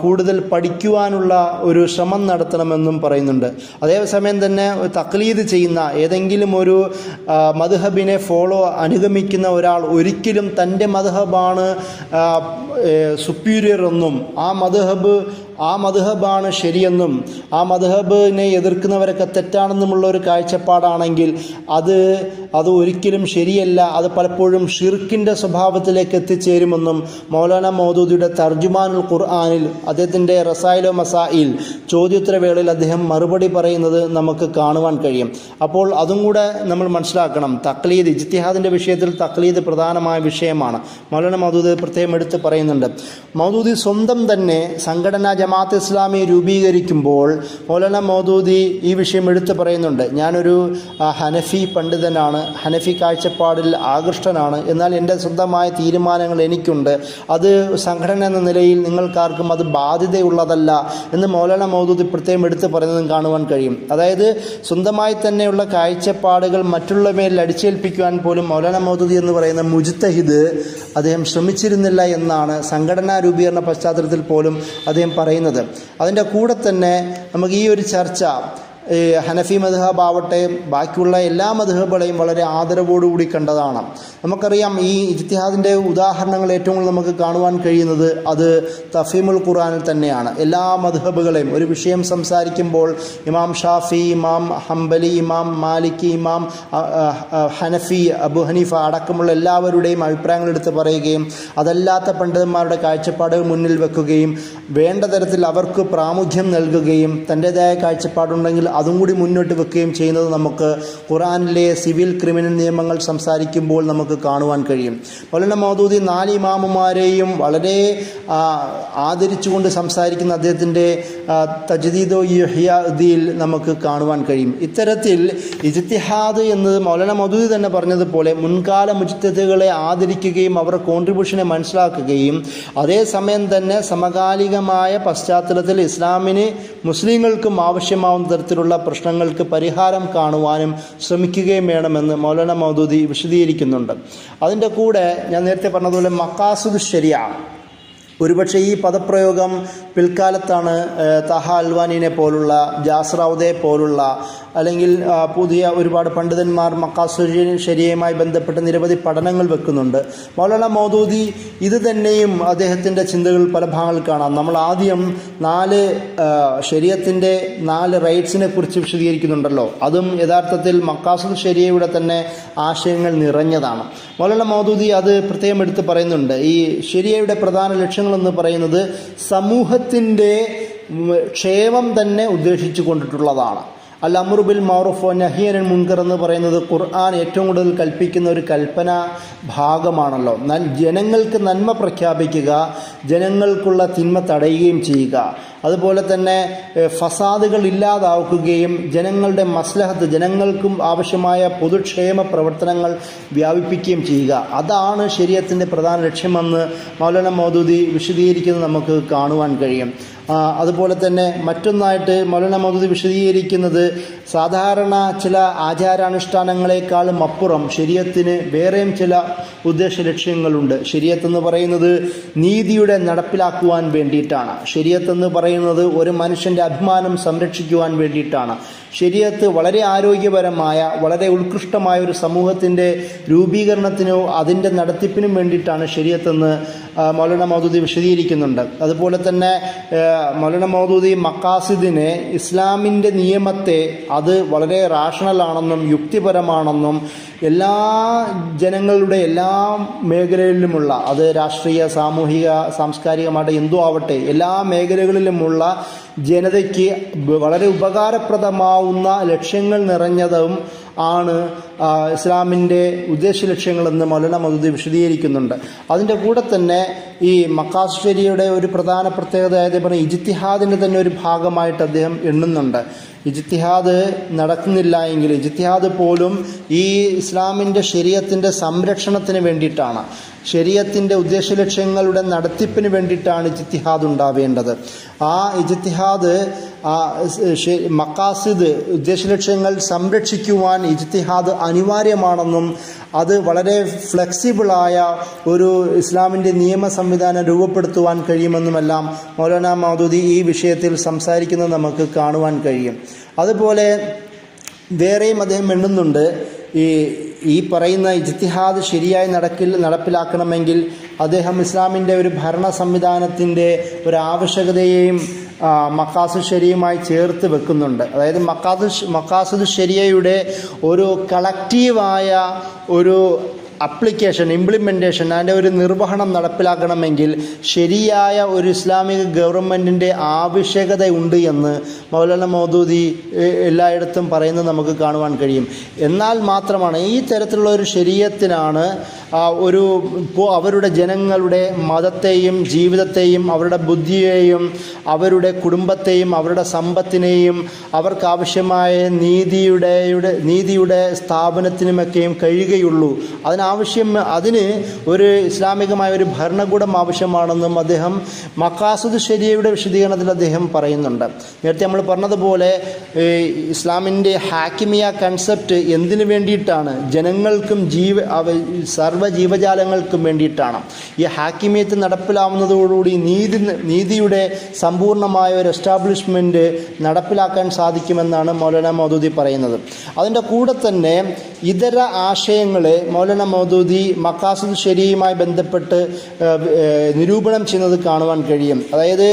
കൂടുതൽ പഠിക്കുവാനുള്ള ഒരു ശ്രമം നടത്തണമെന്നും പറയുന്നുണ്ട്. അതേസമയം തന്നെ തഖ്ലീദ് ചെയ്യുന്ന ഏതെങ്കിലും ഒരു മദ്ഹബിനെ അനുഗമിക്കുന്ന ഒരാൾ ഒരിക്കലും തൻ്റെ മദ്ഹബാണ് സുപ്പീരിയർ എന്നും ആ മദ്ഹബ് ആ മദ്ഹബാണ് ശരിയെന്നും ആ മദ്ഹബിനെ എതിർക്കുന്നവരൊക്കെ തെറ്റാണെന്നുമുള്ള ഒരു കാഴ്ചപ്പാടാണെങ്കിൽ അത് ഒരിക്കലും ശരിയല്ല, അത് പലപ്പോഴും ഷിർക്കിൻ്റെ സ്വഭാവത്തിലേക്ക് എത്തിച്ചേരുമെന്നും മൗലാന മൗദൂദിയുടെ തർജുമാനുൽ ഖുർആനിൽ അദ്ദേഹത്തിൻ്റെ റസായിലോ മസായിൽ ചോദ്യോത്തരവേളയിൽ അദ്ദേഹം മറുപടി പറയുന്നത് നമുക്ക് കാണുവാൻ കഴിയും. അപ്പോൾ അതും കൂടെ നമ്മൾ മനസ്സിലാക്കണം. തഖ്ലീദ്, ഇജ്തിഹാദിൻ്റെ വിഷയത്തിൽ തഖ്ലീദ് പ്രധാനമായ വിഷയമാണ്. മൗലാന മൗദൂദി പ്രത്യേകം എടുത്ത് പറയുന്നുണ്ട്. മൗദൂദി സ്വന്തം തന്നെ സംഘടന ജമാഅത്ത് ഇസ്ലാമി രൂപീകരിക്കുമ്പോൾ മൗലാന മൗദൂദി ഈ വിഷയം എടുത്ത് പറയുന്നുണ്ട്. ഞാനൊരു ഹനഫി പണ്ഡിതനാണ്, ഹനഫി കാഴ്ചപ്പാടിൽ ആകൃഷ്ടനാണ്, എന്നാൽ എൻ്റെ സ്വന്തമായ തീരുമാനങ്ങൾ എനിക്കുണ്ട്, അത് സംഘടന എന്ന നിലയിൽ നിങ്ങൾക്കാർക്കും അത് ബാധ്യതയുള്ളതല്ല എന്ന് മൗലാന മൗദൂദി പ്രത്യേകം എടുത്ത് പറയുന്നതും കാണുവാൻ കഴിയും. അതായത് സ്വന്തമായി തന്നെയുള്ള കാഴ്ചപ്പാടുകൾ മറ്റുള്ളവരിൽ അടിച്ചേൽപ്പിക്കുവാൻ പോലും മൗലാന മൗദൂദി എന്ന് പറയുന്ന മുജ്തഹിദ് അദ്ദേഹം ശ്രമിച്ചിരുന്നില്ല എന്നാണ് സംഘടനാ രൂപീകരണ പശ്ചാത്തലത്തിൽ പോലും അദ്ദേഹം പറയുന്നത്. അതിൻ്റെ കൂടെ തന്നെ നമുക്ക് ഈ ഒരു ചർച്ച ഹനഫി മദ്ഹബ് ആവട്ടെ ബാക്കിയുള്ള എല്ലാ മദ്ഹബുകളെയും വളരെ ആദരവോടുകൂടി കണ്ടതാണ്. നമുക്കറിയാം ഈ ഇജ്തിഹാദിൻ്റെ ഉദാഹരണങ്ങൾ ഏറ്റവും കൂടുതൽ നമുക്ക് കാണുവാൻ കഴിയുന്നത് അത് തഫീമുൽ ഖുർആനിൽ തന്നെയാണ്. എല്ലാ മദ്ഹബുകളെയും ഒരു വിഷയം സംസാരിക്കുമ്പോൾ ഇമാം ഷാഫി, ഇമാം ഹംബലി, ഇമാം മാലിക്കി, ഇമാം ഹനഫി, അബു ഹനീഫ അടക്കമുള്ള എല്ലാവരുടെയും അഭിപ്രായങ്ങൾ എടുത്ത് പറയുകയും അതല്ലാത്ത പണ്ഡിതന്മാരുടെ കാഴ്ചപ്പാടുകൾ മുന്നിൽ വെക്കുകയും വേണ്ട തരത്തിൽ അവർക്ക് പ്രാമുഖ്യം നൽകുകയും തൻ്റേതായ കാഴ്ചപ്പാടുണ്ടെങ്കിൽ അതും കൂടി മുന്നോട്ട് വെക്കുകയും ചെയ്യുന്നത് നമുക്ക് ഖുർആനിലെ സിവിൽ ക്രിമിനൽ നിയമങ്ങൾ സംസാരിക്കുമ്പോൾ നമുക്ക് കാണുവാൻ കഴിയും. മൗലാന മൗദൂദി 4 ഇമാമുമാരെയും വളരെ ആദരിച്ചുകൊണ്ട് സംസാരിക്കുന്ന അദ്ദേഹത്തിൻ്റെ തജ്ദീദു ഇഹ്യാദിൽ നമുക്ക് കാണുവാൻ കഴിയും. ഇത്തരത്തിൽ ഇജ്തിഹാദ് എന്നത് മൗലാന മൗദൂദി തന്നെ പറഞ്ഞതുപോലെ മുൻകാല മുജ്തഹിദുകളെ ആദരിക്കുകയും അവരുടെ കോൺട്രിബ്യൂഷനെ മനസ്സിലാക്കുകയും അതേസമയം തന്നെ സമകാലികമായ പശ്ചാത്തലത്തിൽ ഇസ്ലാമിന് മുസ്ലിങ്ങൾക്കും ആവശ്യമാവുന്ന തരത്തിലുള്ള പ്രശ്നങ്ങൾക്ക് പരിഹാരം കാണുവാനും ശ്രമിക്കുകയും വേണമെന്ന് മൗലാന മൗദൂദി വിശദീകരിക്കുന്നുണ്ട്. അതിൻ്റെ കൂടെ ഞാൻ നേരത്തെ പറഞ്ഞതുപോലെ മഖാസിദു ശരിയ, ഒരുപക്ഷെ ഈ പദപ്രയോഗം പിൽക്കാലത്താണ് തഹ അൽവാനിനെ പോലുള്ള, ജാസ്റൗദയെ പോലുള്ള അല്ലെങ്കിൽ പുതിയ ഒരുപാട് പണ്ഡിതന്മാർ മഖാസിദു ശരിയയുമായി ബന്ധപ്പെട്ട് നിരവധി പഠനങ്ങൾ വെക്കുന്നുണ്ട്. മൗലാന മൗദൂദി ഇത് തന്നെയും അദ്ദേഹത്തിൻ്റെ ചിന്തകൾ പല ഭാഗങ്ങളിൽ കാണാം. നമ്മൾ ആദ്യം 4 ശരീഅത്തിൻ്റെ 4 റൈറ്റ്സിനെ കുറിച്ച് വിശദീകരിക്കുന്നുണ്ടല്ലോ, അതും യഥാർത്ഥത്തിൽ മഖാസിദു ശരിയയുടെ തന്നെ ആശയങ്ങൾ നിറഞ്ഞതാണ്. മൗലാന മൗദൂദി അത് പ്രത്യേകം എടുത്ത് പറയുന്നുണ്ട്. ഈ ശരിയയുടെ പ്രധാന ലക്ഷ്യങ്ങളെന്ന് പറയുന്നത് സമൂഹത്തിൻ്റെ ക്ഷേമം തന്നെ ഉദ്ദേശിച്ചു കൊണ്ടിട്ടുള്ളതാണ്. അൽ അംറു ബിൽ മഅറൂഫ് വ നഹ്യു അനിൽ മുൻകർ എന്ന് പറയുന്നത് ഖുർആൻ ഏറ്റവും കൂടുതൽ കൽപ്പിക്കുന്ന ഒരു കൽപ്പന ഭാഗമാണല്ലോ. ജനങ്ങൾക്ക് നന്മ പ്രഖ്യാപിക്കുക, ജനങ്ങൾക്കുള്ള തിന്മ തടയുകയും ചെയ്യുക, അതുപോലെ തന്നെ ഫസാദുകൾ ഇല്ലാതാക്കുകയും ജനങ്ങളുടെ മസ്ലഹത്ത്, ജനങ്ങൾക്കും ആവശ്യമായ പൊതുക്ഷേമ പ്രവർത്തനങ്ങൾ വ്യാപിപ്പിക്കുകയും ചെയ്യുക. അതാണ് ശരീഅത്തിൻ്റെ പ്രധാന ലക്ഷ്യമെന്ന് മൗലാന മൗദൂദി വിശദീകരിക്കുന്നത് നമുക്ക് കാണുവാൻ കഴിയും. അതുപോലെ തന്നെ മറ്റൊന്നായിട്ട് മൗലാന മൗദൂദി വിശദീകരിക്കുന്നത് സാധാരണ ചില ആചാരാനുഷ്ഠാനങ്ങളെക്കാളും അപ്പുറം ശരീഅത്തിന് വേറെയും ചില ഉദ്ദേശ ലക്ഷ്യങ്ങളുണ്ട്. ശരീഅത്ത് എന്ന് പറയുന്നത് നീതിയുടെ നടപ്പിലാക്കുവാൻ വേണ്ടിയിട്ടാണ്. ശരീഅത്ത് എന്ന് പറയുന്നത് ഒരു മനുഷ്യൻ്റെ അഭിമാനം സംരക്ഷിക്കുവാൻ വേണ്ടിയിട്ടാണ്. ശരീഅത്ത് വളരെ ആരോഗ്യപരമായ, വളരെ ഉത്കൃഷ്ടമായ ഒരു സമൂഹത്തിൻ്റെ രൂപീകരണത്തിനോ അതിൻ്റെ നടത്തിപ്പിനും വേണ്ടിയിട്ടാണ് ശരീഅത്തെന്ന് മൗലാന മൗദൂദി വിശദീകരിക്കുന്നുണ്ട്. അതുപോലെ തന്നെ മൗലാന മൗദൂദി മഖാസിദിനെ, ഇസ്ലാമിൻ്റെ നിയമത്തെ അത് വളരെ റാഷണലാണെന്നും യുക്തിപരമാണെന്നും എല്ലാ ജനങ്ങളുടെ എല്ലാ മേഖലകളിലുമുള്ള, അത് രാഷ്ട്രീയ, സാമൂഹിക, സാംസ്കാരികമായിട്ട് എന്തോ ആവട്ടെ, എല്ലാ മേഖലകളിലുമുള്ള ജനതയ്ക്ക് വളരെ ഉപകാരപ്രദമാവുന്ന ലക്ഷ്യങ്ങൾ നിറഞ്ഞതും ആണ് ഇസ്ലാമിൻ്റെ ഉദ്ദേശ ലക്ഷ്യങ്ങളെന്ന് മൗലാന മൗദൂദി വിശദീകരിക്കുന്നുണ്ട്. അതിൻ്റെ കൂടെ തന്നെ ഈ മഖാസിദ് ശരിയയുടെ ഒരു പ്രധാന പ്രത്യേകത ആയത് പറഞ്ഞ ഇജ്തിഹാദിൻ്റെ തന്നെ ഒരു ഭാഗമായിട്ട് അദ്ദേഹം എണ്ണുന്നുണ്ട്. ഇജ്തിഹാദ് നടക്കുന്നില്ല എങ്കിൽ, ഇജ്തിഹാദ് പോലും ഈ ഇസ്ലാമിൻ്റെ ശരീഅത്തിൻ്റെ സംരക്ഷണത്തിന് വേണ്ടിയിട്ടാണ്, ശരീഅത്തിൻ്റെ ഉദ്ദേശ ലക്ഷ്യങ്ങളുടെ നടത്തിപ്പിന് വേണ്ടിയിട്ടാണ് ഇജ്തിഹാദ് ഉണ്ടാവേണ്ടത്. ആ ഇജ്തിഹാദ് മഖാസിദ് ഉദ്ദേശലക്ഷ്യങ്ങൾ സംരക്ഷിക്കുവാൻ ഇജ്തിഹാദ് അനിവാര്യമാണെന്നും അത് വളരെ ഫ്ലെക്സിബിളായ ഒരു ഇസ്ലാമിൻ്റെ നിയമ സംവിധാനം രൂപപ്പെടുത്തുവാൻ കഴിയുമെന്നുമെല്ലാം മൗലാന മൗദൂദി ഈ വിഷയത്തിൽ സംസാരിക്കുന്നത് നമുക്ക് കാണുവാൻ കഴിയും. അതുപോലെ വേറെയും അദ്ദേഹം എണ്ണുന്നുണ്ട്. ഈ പറയുന്ന ഇജ്തിഹാദ് ശരിയായി നടപ്പിലാക്കണമെങ്കിൽ അദ്ദേഹം ഇസ്ലാമിൻ്റെ ഒരു ഭരണ സംവിധാനത്തിൻ്റെ ഒരു ആവശ്യകതയെയും മഖാസിദ് ശരിയുമായി ചേർത്ത് വെക്കുന്നുണ്ട്. അതായത് മഖാസിദ് ശരിയയുടെ ഒരു കളക്റ്റീവായ ഒരു അപ്ലിക്കേഷൻ, ഇംപ്ലിമെൻറ്റേഷൻ, അതിൻ്റെ ഒരു നിർവഹണം നടപ്പിലാക്കണമെങ്കിൽ ശരിയായ ഒരു ഇസ്ലാമിക ഗവൺമെൻറ്റിൻ്റെ ആവശ്യകതയുണ്ട് എന്ന് മൗലാന മൗദൂദി എല്ലായിടത്തും പറയുന്നത് നമുക്ക് കാണുവാൻ കഴിയും. എന്നാൽ മാത്രമാണ് ഈ തരത്തിലുള്ള ഒരു ശരീഅത്തിനാണ് അവരുടെ ജനങ്ങളുടെ മതത്തെയും ജീവിതത്തെയും അവരുടെ ബുദ്ധിയെയും അവരുടെ കുടുംബത്തെയും അവരുടെ സമ്പത്തിനെയും അവർക്കാവശ്യമായ നീതിയുടെ സ്ഥാപനത്തിനുമൊക്കെയും കഴിയുകയുള്ളൂ. അതിന് ഒരു ഇസ്ലാമികമായ ഒരു ഭരണകൂടം ആവശ്യമാണെന്നും അദ്ദേഹം മഖാസിദ് ശരിയയുടെ വിശദീകരണത്തിൽ അദ്ദേഹം പറയുന്നുണ്ട്. നേരത്തെ നമ്മൾ പറഞ്ഞതുപോലെ ഇസ്ലാമിൻ്റെ ഹാക്കിമിയ കൺസെപ്റ്റ് എന്തിനു വേണ്ടിയിട്ടാണ്? ജനങ്ങൾക്കും സർവ്വജീവജാലങ്ങൾക്കും വേണ്ടിയിട്ടാണ്. ഈ ഹാക്കിമിയത്ത് നടപ്പിലാവുന്നതോടുകൂടി നീതിയുടെ സമ്പൂർണ്ണമായ ഒരു എസ്റ്റാബ്ലിഷ്മെൻറ്റ് നടപ്പിലാക്കാൻ സാധിക്കുമെന്നാണ് മൗലാന മൗദൂദി പറയുന്നത്. അതിൻ്റെ കൂടെ തന്നെ ഇതര ആശയങ്ങളെ മൗലാന മൗദൂദി മഖാസിദ് ശരിയുമായി ബന്ധപ്പെട്ട് നിരൂപണം ചെയ്യുന്നത് കാണുവാൻ കഴിയും. അതായത്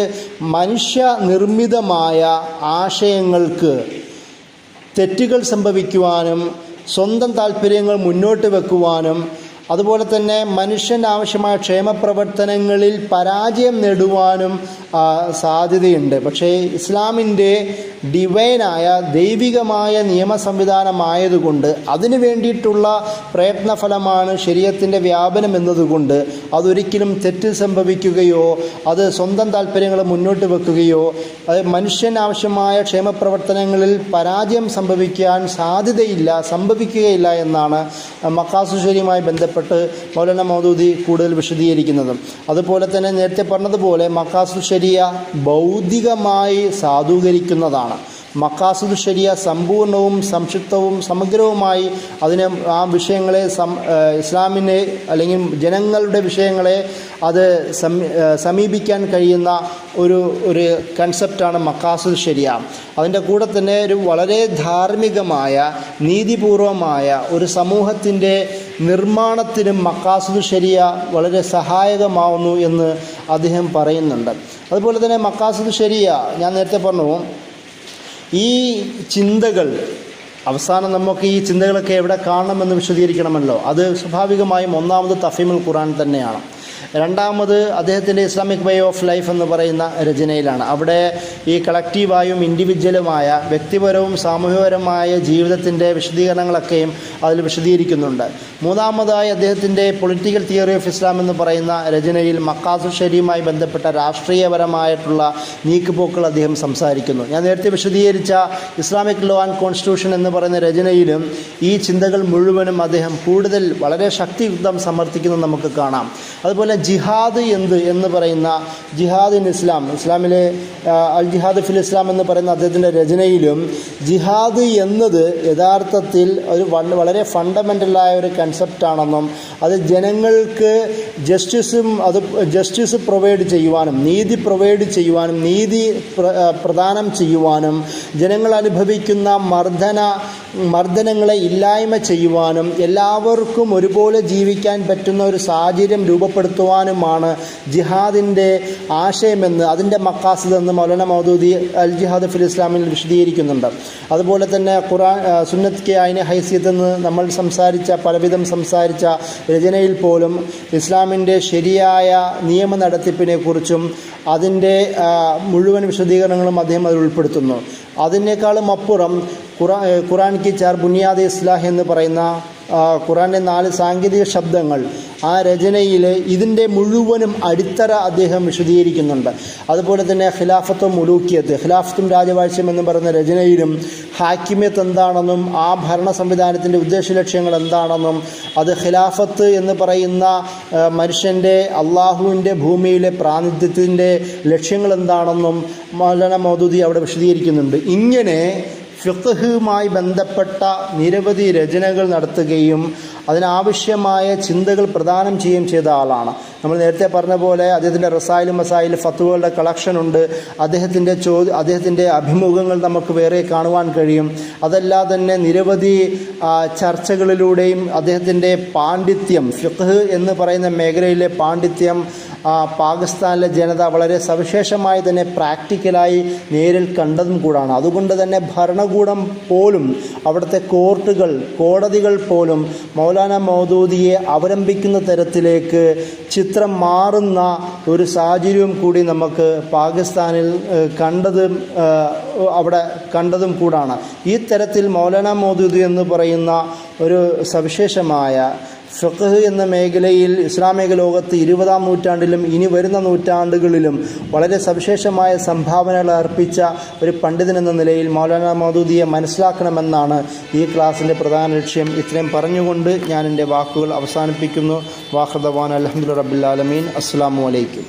മനുഷ്യ നിർമ്മിതമായ ആശയങ്ങൾക്ക് തെറ്റുകൾ സംഭവിക്കുവാനും സ്വന്തം താല്പര്യങ്ങൾ മുന്നോട്ട് വെക്കുവാനും അതുപോലെ തന്നെ മനുഷ്യന് ആവശ്യമായ ക്ഷേമപ്രവർത്തനങ്ങളിൽ പരാജയം നേടുവാനും സാധ്യതയുണ്ട്. പക്ഷേ ഇസ്ലാമിൻ്റെ ഡിവൈനായ ദൈവികമായ നിയമ സംവിധാനമായതുകൊണ്ട് അതിനു വേണ്ടിയിട്ടുള്ള പ്രയത്നഫലമാണ് ശരീഅത്തിൻ്റെ വ്യാപനം എന്നതുകൊണ്ട് അതൊരിക്കലും തെറ്റ് സംഭവിക്കുകയോ അത് സ്വന്തം താല്പര്യങ്ങൾ മുന്നോട്ട് വെക്കുകയോ അത് മനുഷ്യന് ആവശ്യമായ ക്ഷേമപ്രവർത്തനങ്ങളിൽ പരാജയം സംഭവിക്കുകയില്ല എന്നാണ് മഖാസിദ് ശരിയുമായി ബന്ധപ്പെട്ട് മൗലാന മൗദൂദി കൂടുതൽ വിശദീകരിക്കുന്നത്. അതുപോലെ തന്നെ നേരത്തെ പറഞ്ഞതുപോലെ മഖാസിദ് ശരിയ ബൗദ്ധികമായി സാധൂകരിക്കുന്നതാണ്. മഖാസിദ് ശരിയ സമ്പൂർണവും സംക്ഷിപ്തവും സമഗ്രവുമായി അതിനെ ആ വിഷയങ്ങളെ ഇസ്ലാമിനെ അല്ലെങ്കിൽ ജനങ്ങളുടെ വിഷയങ്ങളെ അത് സമീപിക്കാൻ കഴിയുന്ന ഒരു കൺസെപ്റ്റാണ് മഖാസിദ് ശരിയ. അതിൻ്റെ കൂടെ തന്നെ ഒരു വളരെ ധാർമ്മികമായ നീതിപൂർവമായ ഒരു സമൂഹത്തിൻ്റെ നിർമ്മാണത്തിനും മഖാസിദ് ശരിയ വളരെ സഹായകമാവുന്നു എന്ന് അദ്ദേഹം പറയുന്നുണ്ട്. അതുപോലെ തന്നെ മഖാസിദ് ശരിയ ഞാൻ നേരത്തെ പറഞ്ഞു ഈ ചിന്തകൾ അവസാനം നമുക്ക് ഈ ചിന്തകളൊക്കെ എവിടെ കാണണമെന്ന് വിശദീകരിക്കണമല്ലോ. അത് സ്വാഭാവികമായും ഒന്നാമത് തഫീമുൽ ഖുർആൻ തന്നെയാണ്. രണ്ടാമത് അദ്ദേഹത്തിൻ്റെ ഇസ്ലാമിക് വേ ഓഫ് ലൈഫ് എന്ന് പറയുന്ന രചനയിലാണ്. അവിടെ ഈ കളക്റ്റീവായും ഇൻഡിവിജ്വലുമായ വ്യക്തിപരവും സാമൂഹികപരമായ ജീവിതത്തിൻ്റെ വിശദീകരണങ്ങളൊക്കെയും അതിൽ വിശദീകരിക്കുന്നുണ്ട്. മൂന്നാമതായി അദ്ദേഹത്തിൻ്റെ പൊളിറ്റിക്കൽ തിയറി ഓഫ് ഇസ്ലാം എന്ന് പറയുന്ന രചനയിൽ മഖാസിദ് ശരിയുമായി ബന്ധപ്പെട്ട രാഷ്ട്രീയപരമായിട്ടുള്ള നീക്കുപോക്കുകൾ അദ്ദേഹം സംസാരിക്കുന്നു. ഞാൻ നേരത്തെ വിശദീകരിച്ച ഇസ്ലാമിക് ലോ ആൻഡ് കോൺസ്റ്റിറ്റ്യൂഷൻ എന്ന് പറയുന്ന രചനയിലും ഈ ചിന്തകൾ മുഴുവനും അദ്ദേഹം കൂടുതൽ വളരെ ശക്തിയുക്തം സമർത്ഥിക്കുന്നത് നമുക്ക് കാണാം. അതുപോലെ ജിഹാദ് എന്ന് പറയുന്ന ജിഹാദ് ഇൻ ഇസ്ലാമിലെ അൽ ജിഹാദ് ഫിൽ ഇസ്ലാം എന്ന് പറയുന്ന അദ്ദേഹത്തിൻ്റെ രചനയിലും ജിഹാദ് എന്നത് യഥാർത്ഥത്തിൽ ഒരു വളരെ ഫണ്ടമെൻ്റലായ ഒരു കൺസെപ്റ്റാണെന്നും അത് ജനങ്ങൾക്ക് ജസ്റ്റിസ് പ്രൊവൈഡ് ചെയ്യുവാനും നീതി പ്രൊവൈഡ് ചെയ്യുവാനും നീതി പ്രദാനം ചെയ്യുവാനും ജനങ്ങൾ അനുഭവിക്കുന്ന മർദ്ദനങ്ങളെ ഇല്ലായ്മ ചെയ്യുവാനും എല്ലാവർക്കും ഒരുപോലെ ജീവിക്കാൻ പറ്റുന്ന ഒരു സാഹചര്യം രൂപപ്പെടുത്തുവാനുമാണ് ജിഹാദിൻ്റെ ആശയമെന്ന് അതിൻ്റെ മഖാസിദ് എന്ന് മൗലാന മൗദൂദി അൽ ജിഹാദ് ഫിൽ ഇസ്ലാമിൽ വിശദീകരിക്കുന്നുണ്ട്. അതുപോലെ തന്നെ ഖുർആൻ സുന്നത്ത് കെ ഐന് ഹൈസിയത്ത് എന്ന് നമ്മൾ പലവിധം സംസാരിച്ച രചനയിൽ പോലും ഇസ്ലാമിൻ്റെ ശരിയായ നിയമ നടത്തിപ്പിനെക്കുറിച്ചും അതിൻ്റെ മുഴുവൻ വിശദീകരണങ്ങളും അദ്ദേഹം അതിൽ ഉൾപ്പെടുത്തുന്നു. അതിനേക്കാളും അപ്പുറം ഖുർആൻ കി ചാർ ബുനിയാദ് ഇസ്ലാഹ് എന്ന് പറയുന്ന ഖുർആൻ്റെ 4 സാങ്കേതിക ശബ്ദങ്ങൾ ആ രചനയിൽ ഇതിൻ്റെ മുഴുവനും അടിത്തറ അദ്ദേഹം വിശദീകരിക്കുന്നുണ്ട്. അതുപോലെ തന്നെ ഖിലാഫത്തും രാജവാഴ്ചയും എന്ന് പറയുന്ന രചനയിലും ഹാക്കിമിയത്ത് എന്താണെന്നും ആ ഭരണ സംവിധാനത്തിൻ്റെ ഉദ്ദേശലക്ഷ്യങ്ങൾ എന്താണെന്നും അത് ഖിലാഫത്ത് എന്ന് പറയുന്ന മനുഷ്യൻ്റെ അള്ളാഹുവിൻ്റെ ഭൂമിയിലെ പ്രാതിനിധ്യത്തിൻ്റെ ലക്ഷ്യങ്ങൾ എന്താണെന്നും മൗലാന മൗദൂദി അവിടെ വിശദീകരിക്കുന്നുണ്ട്. ഇങ്ങനെ ഫിഖ്ഹുമായി ബന്ധപ്പെട്ട നിരവധി രചനകൾ നടത്തുകയും അതിനാവശ്യമായ ചിന്തകൾ പ്രദാനം ചെയ്യുകയും ചെയ്ത ആളാണ്. നമ്മൾ നേരത്തെ പറഞ്ഞ പോലെ അദ്ദേഹത്തിൻ്റെ റസായിലും മസായിലും ഫത്വകളുടെ കളക്ഷനുണ്ട്. അദ്ദേഹത്തിൻ്റെ അഭിമുഖങ്ങൾ നമുക്ക് വേറെ കാണുവാൻ കഴിയും. അതല്ലാതെ തന്നെ നിരവധി ചർച്ചകളിലൂടെയും അദ്ദേഹത്തിൻ്റെ പാണ്ഡിത്യം ഫിഖ്ഹ് എന്ന് പറയുന്ന മേഖലയിലെ പാണ്ഡിത്യം പാകിസ്ഥാനിലെ ജനത വളരെ സവിശേഷമായി തന്നെ പ്രാക്ടിക്കലായി നേരിൽ കണ്ടതും കൂടാണ്. അതുകൊണ്ട് തന്നെ ഭരണകൂടം പോലും, അവിടുത്തെ കോടതികൾ പോലും മൗലാന മൗദൂദിയെ അവലംബിക്കുന്ന തരത്തിലേക്ക് ചിത്രം മാറുന്ന ഒരു സാഹചര്യവും കൂടി നമുക്ക് പാകിസ്ഥാനിൽ അവിടെ കണ്ടതും കൂടാണ്. ഈ തരത്തിൽ മൗലാന മൗദൂദി എന്ന് പറയുന്ന ഒരു സവിശേഷമായ ഫിഖ്ഹ് എന്ന മേഖലയിൽ ഇസ്ലാമിക ലോകത്ത് 20-ാം നൂറ്റാണ്ടിലും ഇനി വരുന്ന നൂറ്റാണ്ടുകളിലും വളരെ സവിശേഷമായ സംഭാവനകൾ അർപ്പിച്ച ഒരു പണ്ഡിതൻ എന്ന നിലയിൽ മൗലാന മൗദൂദിയെ മനസ്സിലാക്കണമെന്നാണ് ഈ ക്ലാസ്സിൻ്റെ പ്രധാന ലക്ഷ്യം. ഇത്രയും പറഞ്ഞുകൊണ്ട് ഞാൻ എൻ്റെ വാക്കുകൾ അവസാനിപ്പിക്കുന്നു. വാഖിർ ദഅ്വാനാ അൽഹംദുലില്ലാഹി റബ്ബിൽ ആലമീൻ. അസ്സലാമു അലൈക്കും.